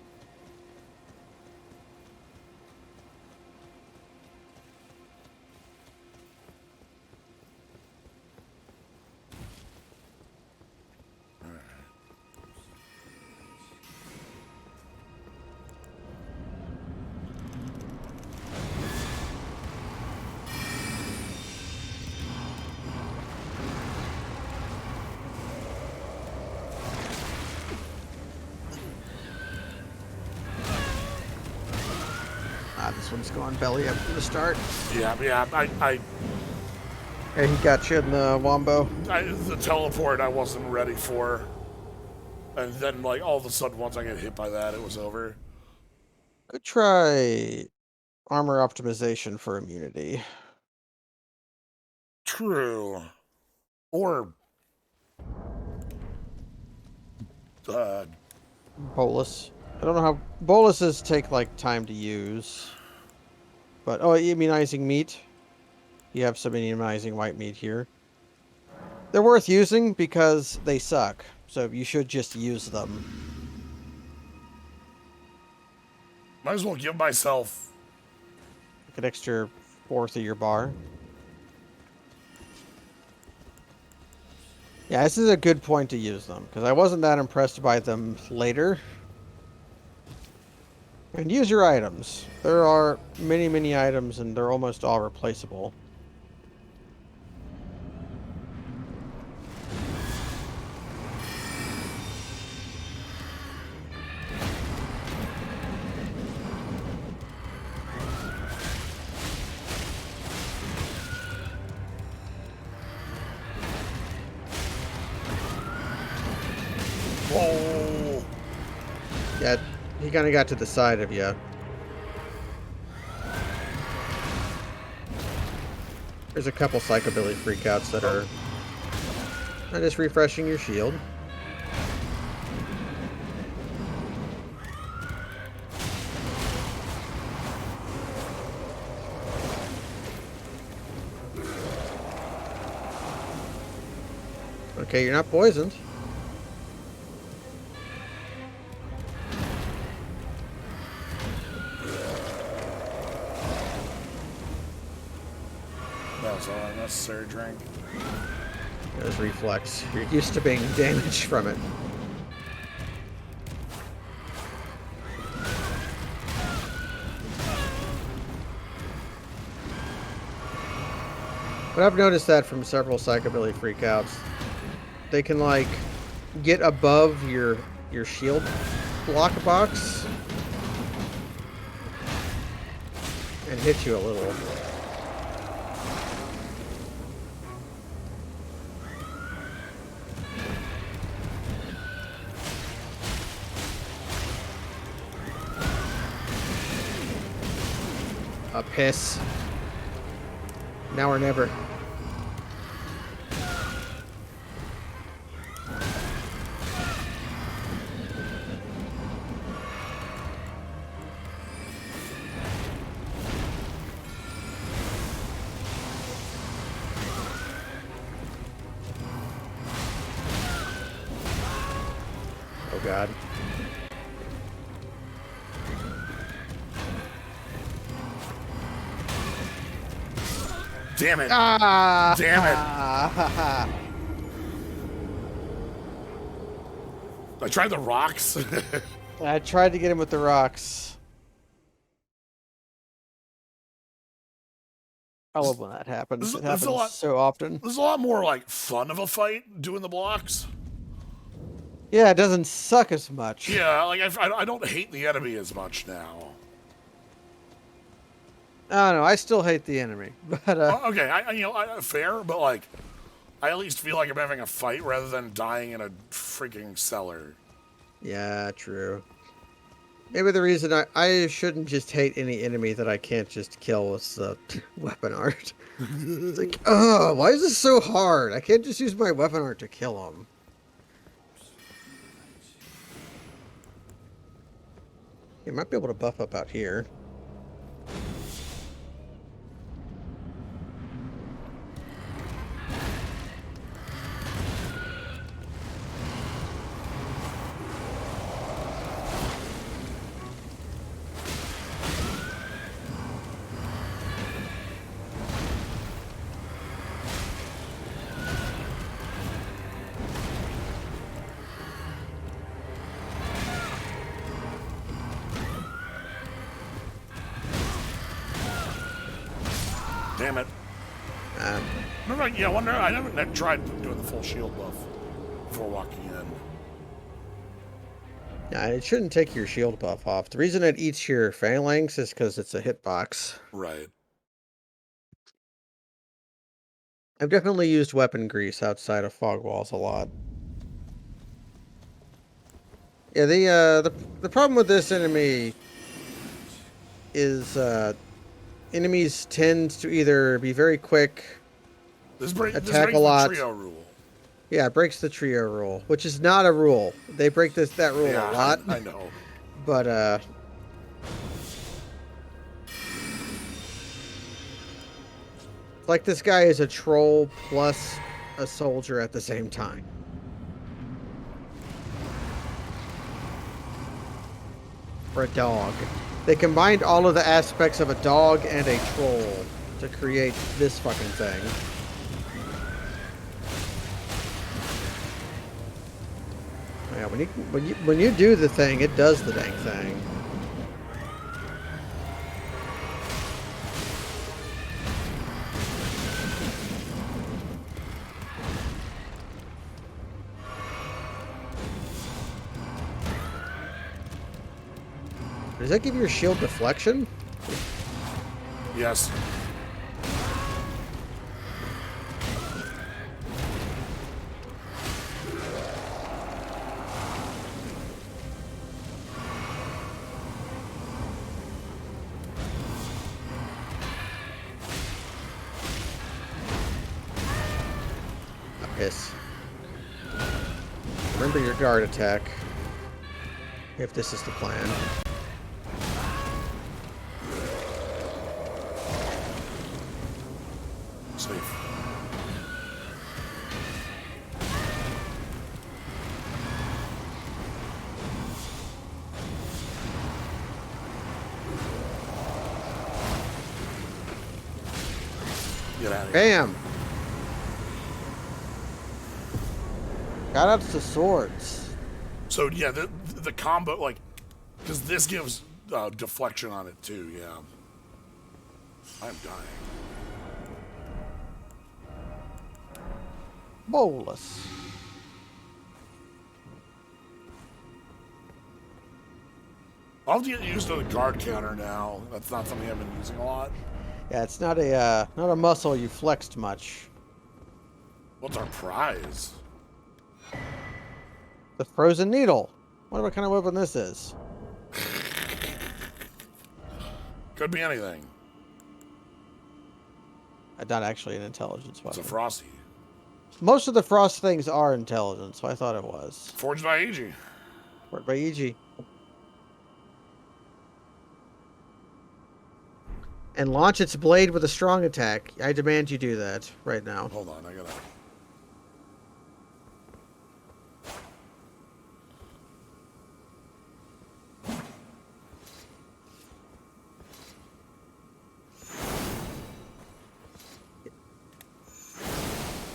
This one's going belly up from the start. yeah, Hey, he got you in the wombo. the teleport I wasn't ready for. And then, like, all of a sudden, once I get hit by that, it was over. Could try armor optimization for immunity. True. Or Bolus. I don't know how boluses take like time to use. But oh, immunizing meat. You have some immunizing white meat here. They're worth using because they suck. So you should just use them. might as well give myself. Like an extra fourth of your bar. Yeah, this is a good point to use them because I wasn't that impressed by them later. And use your items. There are many, many items and they're almost all replaceable. Yeah, he kind of got to the side of you. There's a couple psychobilly freakouts that are just refreshing your shield. Okay, you're not poisoned. That was all unnecessary drink. There's reflex. You're used to being damaged from it. But I've noticed that from several psychobilly freakouts. They can, like, get above your shield block box and hit you a little. A piss. Now or never. Oh God. Damn it. Ah! Damn it. I tried the rocks. I tried to get him with the rocks. I love when that happens. It happens so often. This is a lot more like fun of a fight doing the blocks. Yeah, it doesn't suck as much. Yeah, like I don't hate the enemy as much now. I don't know. I still hate the enemy, but Okay, fair, but like, I at least feel like I'm having a fight rather than dying in a freaking cellar. Yeah, true. Maybe the reason I shouldn't just hate any enemy that I can't just kill with the weapon art. It's like, oh, why is this so hard? I can't just use my weapon art to kill them. You might be able to buff up out here. Damn it. Remember, I never tried doing the full shield buff before walking in. Nah, it shouldn't take your shield buff off. The reason it eats your phalanx is because it's a hitbox. Right. I've definitely used weapon grease outside of fog walls a lot. Yeah, the problem with this enemy is enemies tend to either be very quick, This breaks attack a lot. The trio rule. Yeah, it breaks the trio rule, which is not a rule. They break that rule a lot. I know. But like this guy is a troll plus a soldier at the same time. Or a dog. They combined all of the aspects of a dog and a troll to create this fucking thing. Yeah, when you do the thing, it does the dang thing. Does that give your shield deflection? Yes. Hiss. Remember your guard attack. If this is the plan. Safe. Get out of here. Bam! Shoutouts to swords. So yeah, the combo, like, because this gives deflection on it too. Yeah. I'm dying. Bolus. I'll have to get used to the guard counter now. That's not something I've been using a lot. Yeah, it's not a muscle you flexed much. What's our prize? The frozen needle. Wonder what kind of weapon this is. Could be anything. Not actually an intelligence It's weapon. a frosty. Most of the frost things are intelligent, so I thought it was. Forged by AG. Worked by EG. And launch its blade with a strong attack. I demand you do that right now. Hold on, I gotta.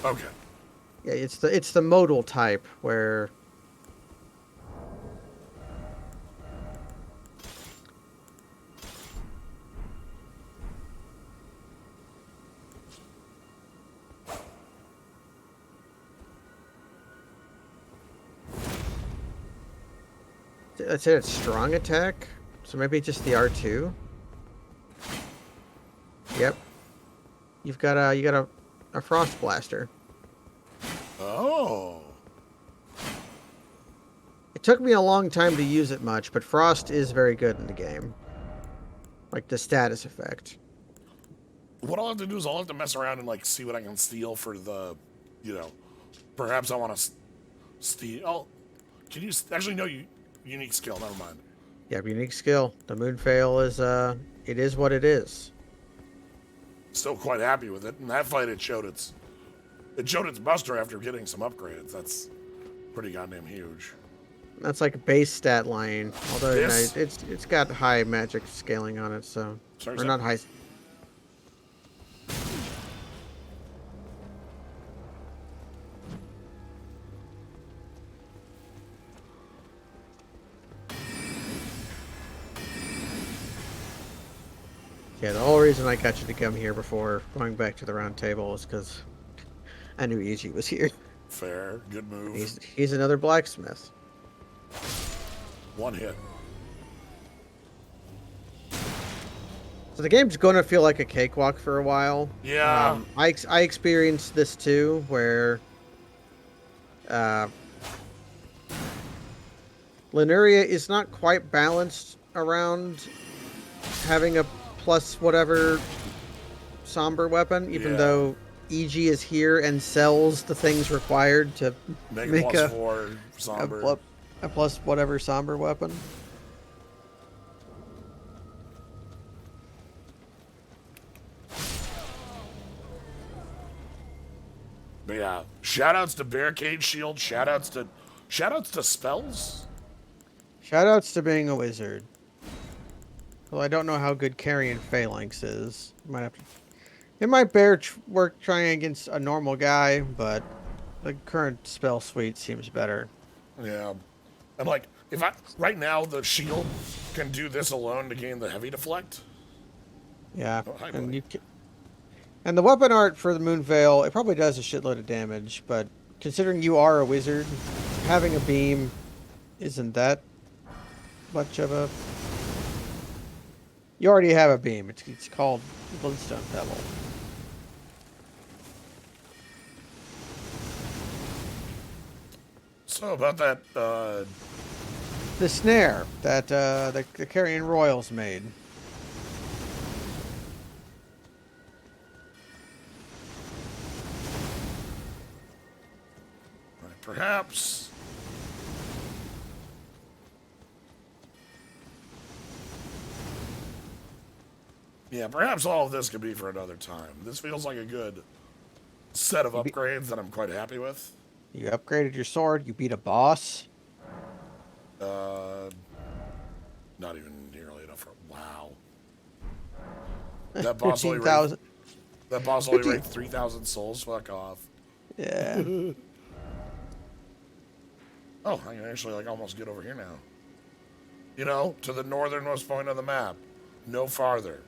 Okay. Yeah, it's the modal type where I said it's strong attack, so maybe just the R2. Yep. You got a frost blaster. Oh. It took me a long time to use it much, but frost is very good in the game. Like the status effect. What I'll have to do is I'll have to mess around and like see what I can steal for the, you know, perhaps I want to steal. Oh, can you actually no unique skill? Never mind. Yeah, unique skill. The moon fail is it is what it is. Still quite happy with it. In that fight, it showed its muster after getting some upgrades. That's pretty goddamn huge. That's like a base stat line. Although This- it's got high magic scaling on it, so Sorry, or sir? not high. Yeah, the whole reason I got you to come here before going back to the round table is because I knew EG was here. Fair, good move. He's another blacksmith. One hit. So the game's going to feel like a cakewalk for a while. Yeah. I experienced this too, where Lemuria is not quite balanced around having a plus whatever somber weapon, even Yeah. though EG is here and sells the things required to Make make plus a, 4 somber. a plus whatever somber weapon. But yeah, shoutouts to Barricade Shield. Shoutouts to spells. Shoutouts to being a wizard. Well, I don't know how good carrying phalanx is. Might have to. It might bear work trying against a normal guy, but the current spell suite seems better. Yeah, and like if I right now the shield can do this alone to gain the heavy deflect. Yeah, Oh, hi, and buddy. and the weapon art for the Moon Veil, it probably does a shitload of damage, but considering you are a wizard, having a beam isn't that much of a. You already have a beam. It's called Bloodstone Pebble. So about that, The snare that the Carrion Royals made. Perhaps. Yeah, perhaps all of this could be for another time. This feels like a good set of upgrades that I'm quite happy with. You upgraded your sword. You beat a boss. Uh, not even nearly enough for wow. That boss only raised 15,000. that boss only 15. raised 3,000 souls. Fuck off. Yeah. Oh, I can actually like almost get over here now. You know, to the northernmost point of the map, no farther.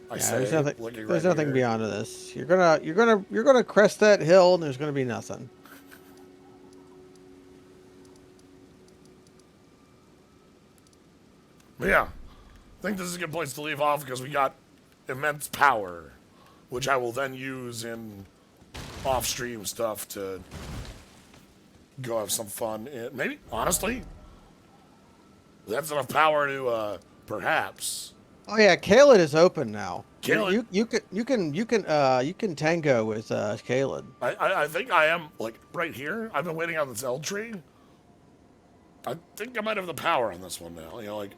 I Yeah, say, there's nothing. looking There's right nothing here. beyond this. You're gonna crest that hill, and there's gonna be nothing. But yeah, I think this is a good place to leave off because we got immense power, which I will then use in off-stream stuff to go have some fun. Maybe, honestly, that's enough power to perhaps. Oh yeah, Kaled is open now. Kaled, You can tango with Kaled. I think I am like right here. I've been waiting on this Eld tree. I think I might have the power on this one now. You know, like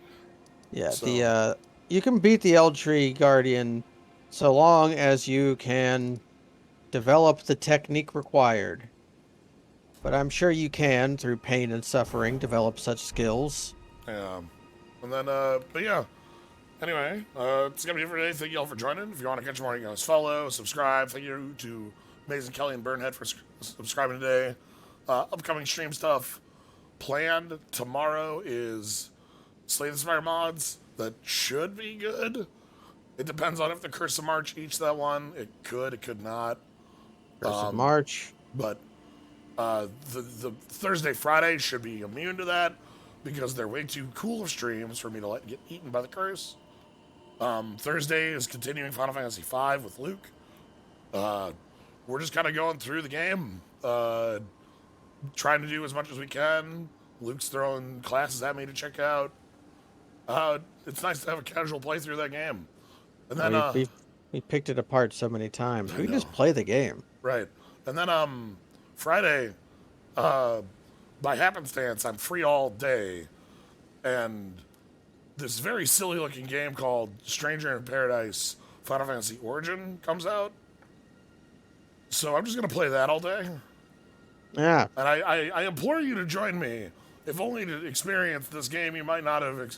Yeah, so. you can beat the Eldtree Guardian so long as you can develop the technique required. But I'm sure you can, through pain and suffering, develop such skills. And then but yeah. Anyway, it's gonna be it for today. Thank you all for joining. If you want to catch more, you can always follow, subscribe. Thank you to Amazing Kelly and Burnhead for subscribing today. Upcoming stream stuff planned tomorrow is Slay the Spire mods. That should be good. It depends on if the Curse of March eats that one. It could not. Curse of March. But the Thursday, Friday should be immune to that because they're way too cool of streams for me to let get eaten by the curse. Thursday is continuing Final Fantasy V with Luke. We're just kind of going through the game, trying to do as much as we can. Luke's throwing classes at me to check out. It's nice to have a casual playthrough of that game. And then, We picked it apart so many times. We can know. just play the game. Right. And then, Friday, by happenstance, I'm free all day. And this very silly looking game called Stranger in Paradise Final Fantasy Origin comes out. So I'm just going to play that all day. Yeah. And I implore you to join me. If only to experience this game you might not have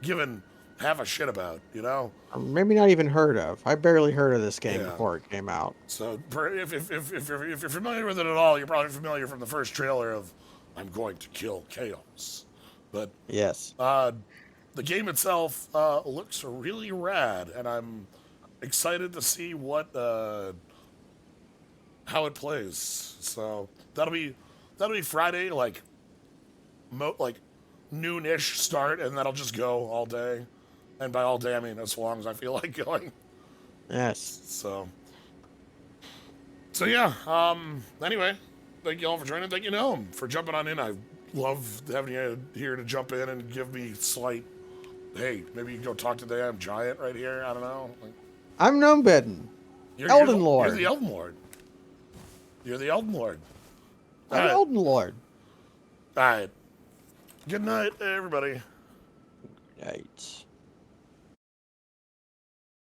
given half a shit about, you know? Or maybe not even heard of. I barely heard of this game before it came out. So if you're familiar with it at all, you're probably familiar from the first trailer of I'm going to kill chaos. But Yes. the game itself looks really rad, and I'm excited to see what how it plays. So that'll be Friday, like noon-ish start, and that'll just go all day. And by all day, I mean as long as I feel like going. Yes. So yeah. Anyway, thank you all for joining. Thank you, Gnome, for jumping on in. I love having you here to jump in and give me slight. Hey, maybe you can go talk to the damn giant right here. I don't know. I'm Gnomebitten. Elden Lord. You're the Elden Lord. You're the Elden Lord. I'm Elden Lord. All right. Good night, everybody. Right.